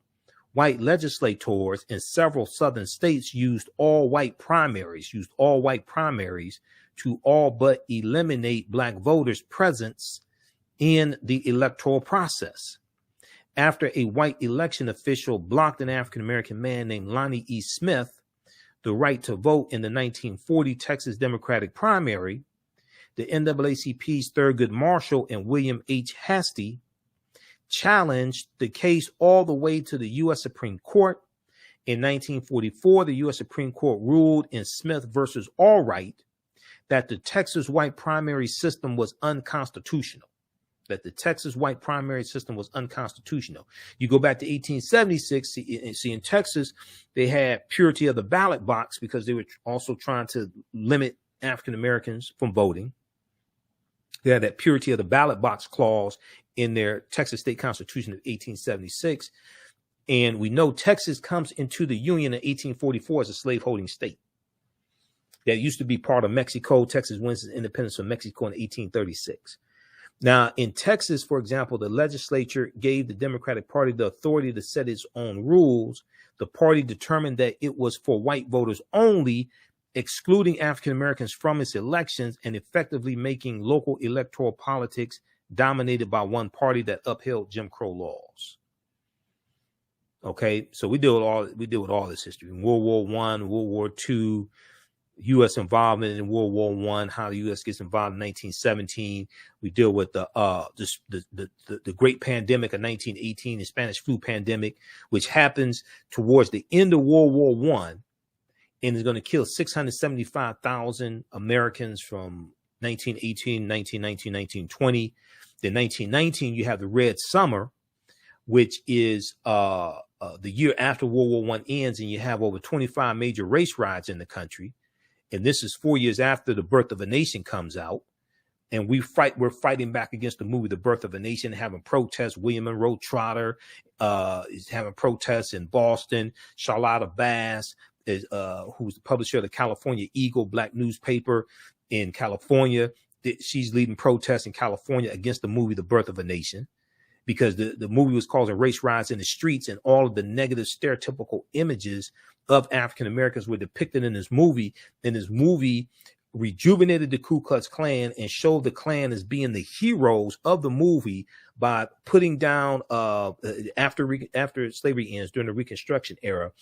white legislators in several southern states used all white primaries to all but eliminate black voters' presence in the electoral process. After a white election official blocked an African-American man named Lonnie E. Smith the right to vote in the 1940 Texas Democratic primary, the NAACP's Thurgood Marshall and William H. Hastie challenged the case all the way to the U.S. Supreme Court. In 1944, the U.S. Supreme Court ruled in Smith versus Allwright that the Texas white primary system was unconstitutional. You go back to 1876, see in Texas, they had purity of the ballot box because they were also trying to limit African Americans from voting. They had that purity of the ballot box clause in their Texas state constitution of 1876. And we know Texas comes into the Union in 1844 as a slaveholding state. That used to be part of Mexico. Texas wins its independence from Mexico in 1836. Now, in Texas, for example, the legislature gave the Democratic Party the authority to set its own rules. The party determined that it was for white voters only, excluding African Americans from its elections and effectively making local electoral politics dominated by one party that upheld Jim Crow laws. Okay, so we deal with all this history. In World War I, World War II, U.S. involvement in World War I, how the U.S. gets involved in 1917. We deal with the Great Pandemic of 1918, the Spanish flu pandemic, which happens towards the end of World War I and is going to kill 675,000 Americans from 1918, 1919, 1920. Then 1919, you have the Red Summer, which is the year after World War I ends, and you have over 25 major race riots in the country. And this is 4 years after The Birth of a Nation comes out. And we're fighting back against the movie The Birth of a Nation, having protests. William Monroe Trotter is having protests in Boston. Charlotta Bass is who's the publisher of the California Eagle, black newspaper in California. She's leading protests in California against the movie The Birth of a Nation, because the movie was causing race riots in the streets, and all of the negative stereotypical images of African Americans were depicted in this movie. And this movie rejuvenated the Ku Klux Klan and showed the Klan as being the heroes of the movie by putting down after slavery ends, during the Reconstruction era,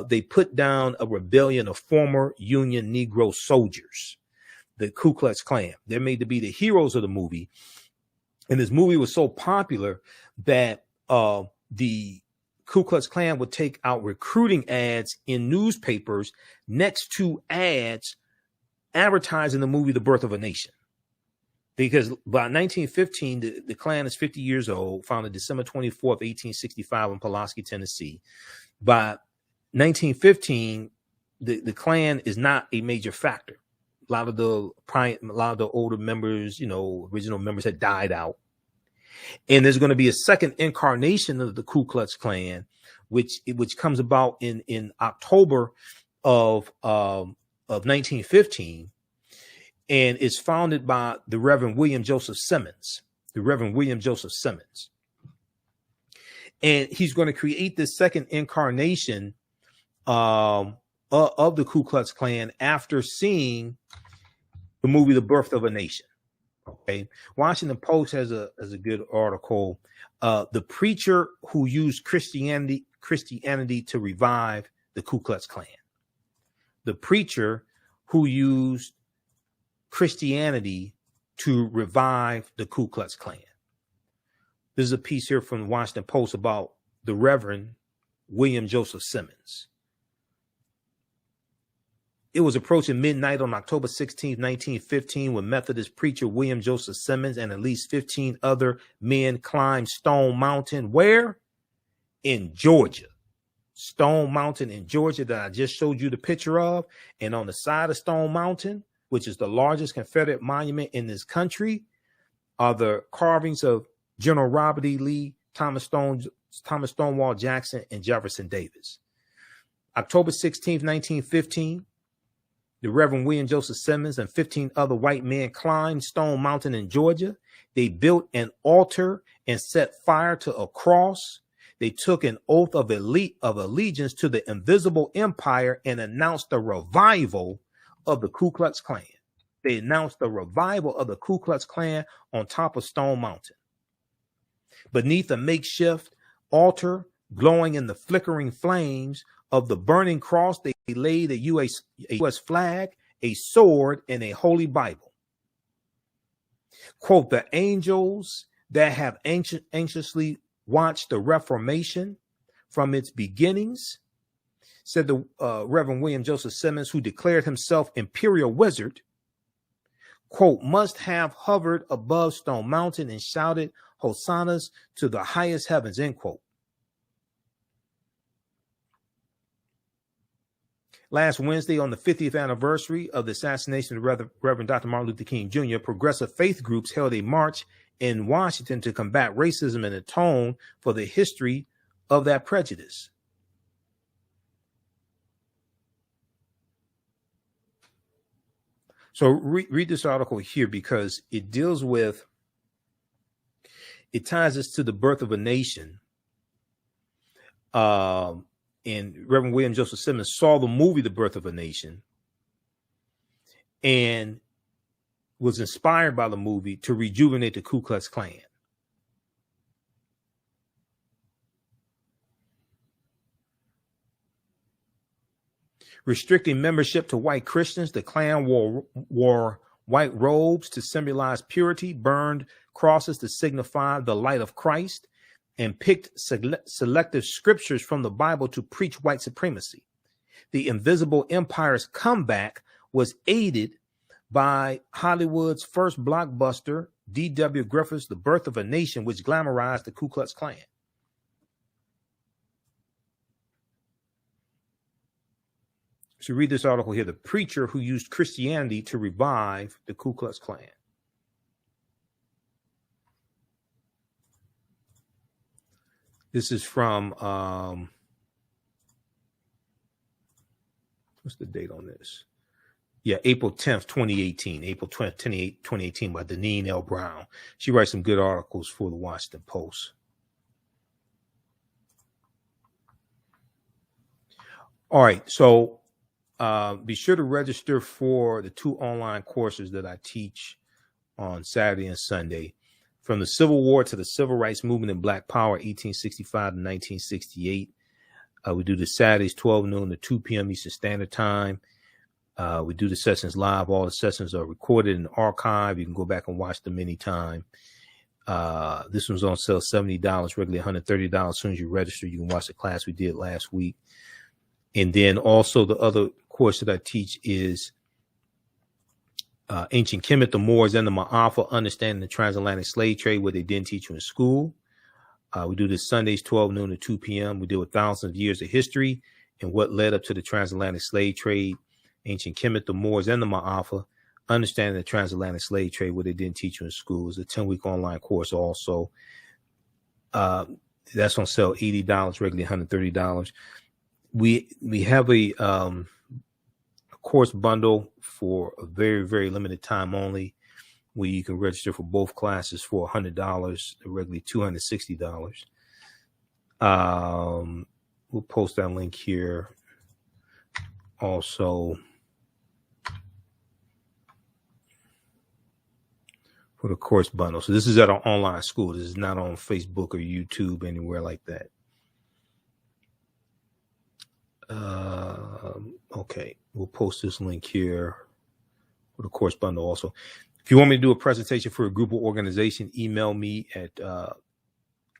they put down a rebellion of former Union Negro soldiers, the Ku Klux Klan. They're made to be the heroes of the movie. And this movie was so popular that the Ku Klux Klan would take out recruiting ads in newspapers next to ads advertising the movie The Birth of a Nation. Because by 1915, the Klan is 50 years old, founded December 24th, 1865 in Pulaski, Tennessee. By 1915, the Klan is not a major factor. A lot of the older members, original members had died out. And there's going to be a second incarnation of the Ku Klux Klan, which comes about in October of 1915, and is founded by the Reverend William Joseph Simmons. And he's going to create this second incarnation of the Ku Klux Klan after seeing the movie The Birth of a Nation. Okay, Washington Post has a good article. The preacher who used Christianity to revive the Ku Klux Klan. The preacher who used Christianity to revive the Ku Klux Klan. This is a piece here from the Washington Post about the Reverend William Joseph Simmons. It was approaching midnight on October 16, 1915, when Methodist preacher William Joseph Simmons and at least 15 other men climbed Stone Mountain. Where? In Georgia. Stone Mountain in Georgia that I just showed you the picture of. And on the side of Stone Mountain, which is the largest Confederate monument in this country, are the carvings of General Robert E. Lee, Thomas Stonewall Jackson, and Jefferson Davis. October 16, 1915, the Reverend William Joseph Simmons and 15 other white men climbed Stone Mountain in Georgia. They built an altar and set fire to a cross. They took an oath of allegiance to the invisible empire and announced the revival of the Ku Klux Klan. They announced the revival of the Ku Klux Klan on top of Stone Mountain. Beneath a makeshift altar, glowing in the flickering flames of the burning cross, they laid a U.S. flag, a sword, and a holy Bible. Quote, the angels that have anxiously watched the Reformation from its beginnings, said the Reverend William Joseph Simmons, who declared himself imperial wizard, quote, must have hovered above Stone Mountain and shouted hosannas to the highest heavens, end quote. Last Wednesday, on the 50th anniversary of the assassination of Reverend Dr. Martin Luther King Jr., progressive faith groups held a march in Washington to combat racism and atone for the history of that prejudice. So read this article here, because it ties us to the birth of a nation. And Reverend William Joseph Simmons saw the movie The Birth of a Nation and was inspired by the movie to rejuvenate the Ku Klux Klan. Restricting membership to white Christians, the Klan wore white robes to symbolize purity, burned crosses to signify the light of Christ, and picked selective scriptures from the Bible to preach white supremacy. The invisible empire's comeback was aided by Hollywood's first blockbuster, D.W. Griffith's The Birth of a Nation, which glamorized the Ku Klux Klan. So read this article here, The Preacher Who Used Christianity to Revive the Ku Klux Klan. This is from, what's the date on this? Yeah, April 10th, 2018. April 20th, 2018 by Deneen L. Brown. She writes some good articles for the Washington Post. All right, so be sure to register for the 2 online courses that I teach on Saturday and Sunday. From the Civil War to the Civil Rights Movement and Black Power, 1865 to 1968. We do the Saturdays, 12 noon to 2 p.m. Eastern Standard Time. We do the sessions live. All the sessions are recorded and archived. You can go back and watch them anytime. This one's on sale, $70, regularly $130. As soon as you register, you can watch the class we did last week. And then also the other course that I teach is Ancient Kemet, the Moors, and the Maafa, Understanding the Transatlantic Slave Trade, what they didn't teach you in school. We do this Sundays, 12 noon to 2 p.m. We deal with thousands of years of history and what led up to the transatlantic slave trade. Ancient Kemet, the Moors, and the Maafa, Understanding the Transatlantic Slave Trade, what they didn't teach you in school. It's a 10-week online course also. That's on sale, $80, regularly $130. We have a course bundle for a very, very limited time only, where you can register for both classes for $100, regularly $260. We'll post that link here. Also, for the course bundle. So this is at our online school. This is not on Facebook or YouTube, anywhere like that. Okay, we'll post this link here for the course bundle also. If you want me to do a presentation for a group or organization, email me at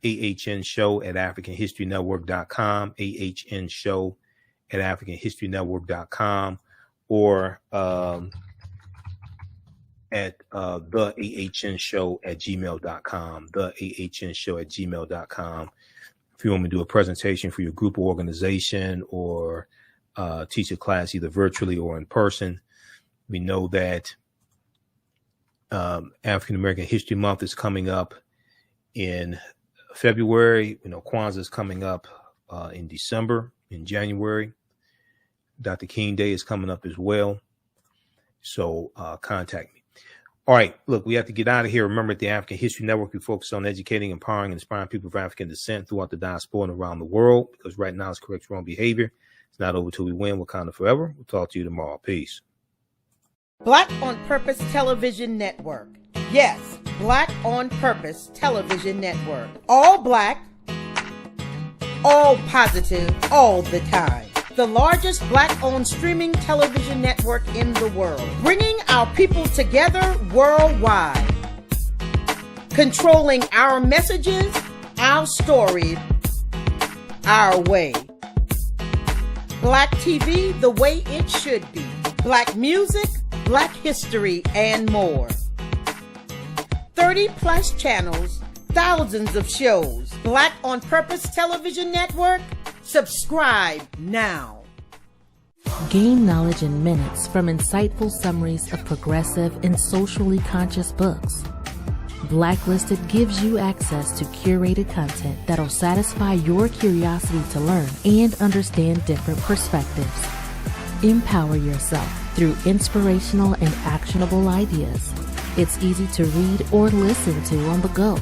AHNShow@AfricanHistoryNetwork.com, AHNShow@AfricanHistoryNetwork.com, or at TheAHNShow@gmail.com, TheAHNShow@gmail.com. If you want me to do a presentation for your group or organization, or teach a class either virtually or in person. We know that African American History Month is coming up in February. You know, Kwanzaa is coming up in December, in January. Dr. King Day is coming up as well. So contact me. All right, look, we have to get out of here. Remember, at the African History Network, we focus on educating, empowering, and inspiring people of African descent throughout the diaspora and around the world, because right now it's correct wrong behavior. It's not over till we win. Wakanda forever. We'll talk to you tomorrow. Peace. Black on Purpose Television Network. Yes, Black on Purpose Television Network. All black, all positive, all the time. The largest black-owned streaming television network in the world, bringing our people together worldwide, controlling our messages, our story, our way. Black TV the way it should be. Black music, Black history, and more. 30+ channels, thousands of shows. Black on Purpose Television Network. Subscribe now. Gain knowledge in minutes from insightful summaries of progressive and socially conscious books. Blacklisted gives you access to curated content that'll satisfy your curiosity to learn and understand different perspectives. Empower yourself through inspirational and actionable ideas. It's easy to read or listen to on the go.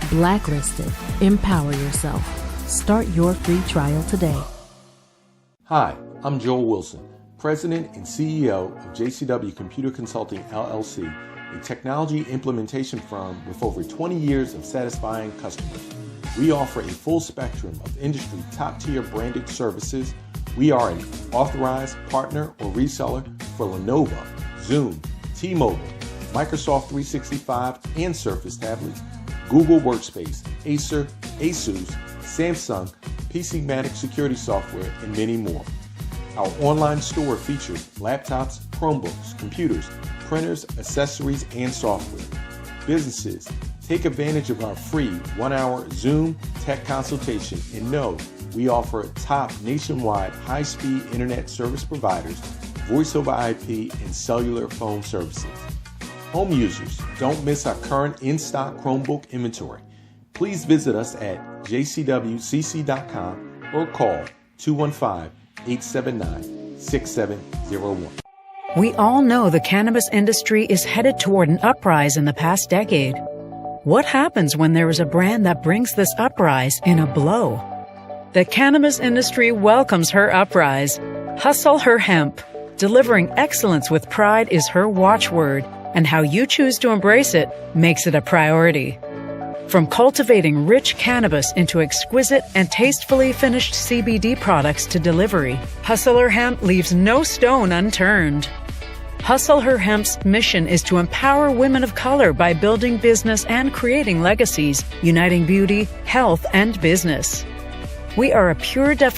Blacklisted. Empower yourself. Start your free trial today. Hi, I'm Joel Wilson, President and CEO of JCW Computer Consulting LLC, a technology implementation firm with over 20 years of satisfying customers. We offer a full spectrum of industry top-tier branded services. We are an authorized partner or reseller for Lenovo, Zoom, T-Mobile, Microsoft 365 and Surface tablets, Google Workspace, Acer, Asus, Samsung, PCmatic security software, and many more. Our online store features laptops, Chromebooks, computers, printers, accessories, and software. Businesses, take advantage of our free 1-hour Zoom tech consultation and know We offer top nationwide high-speed internet service providers, voice over IP, and cellular phone services. Home users, don't miss our current in-stock Chromebook inventory. Please visit us at jcwcc.com or call 215-879-6701. We all know the cannabis industry is headed toward an uprise in the past decade. What happens when there is a brand that brings this uprise in a blow? The cannabis industry welcomes her uprise. Hustle her hemp. Delivering excellence with pride is her watchword, and how you choose to embrace it makes it a priority. From cultivating rich cannabis into exquisite and tastefully finished CBD products to delivery, Hustle Her Hemp leaves no stone unturned. Hustle Her Hemp's mission is to empower women of color by building business and creating legacies, uniting beauty, health, and business. We are a pure definition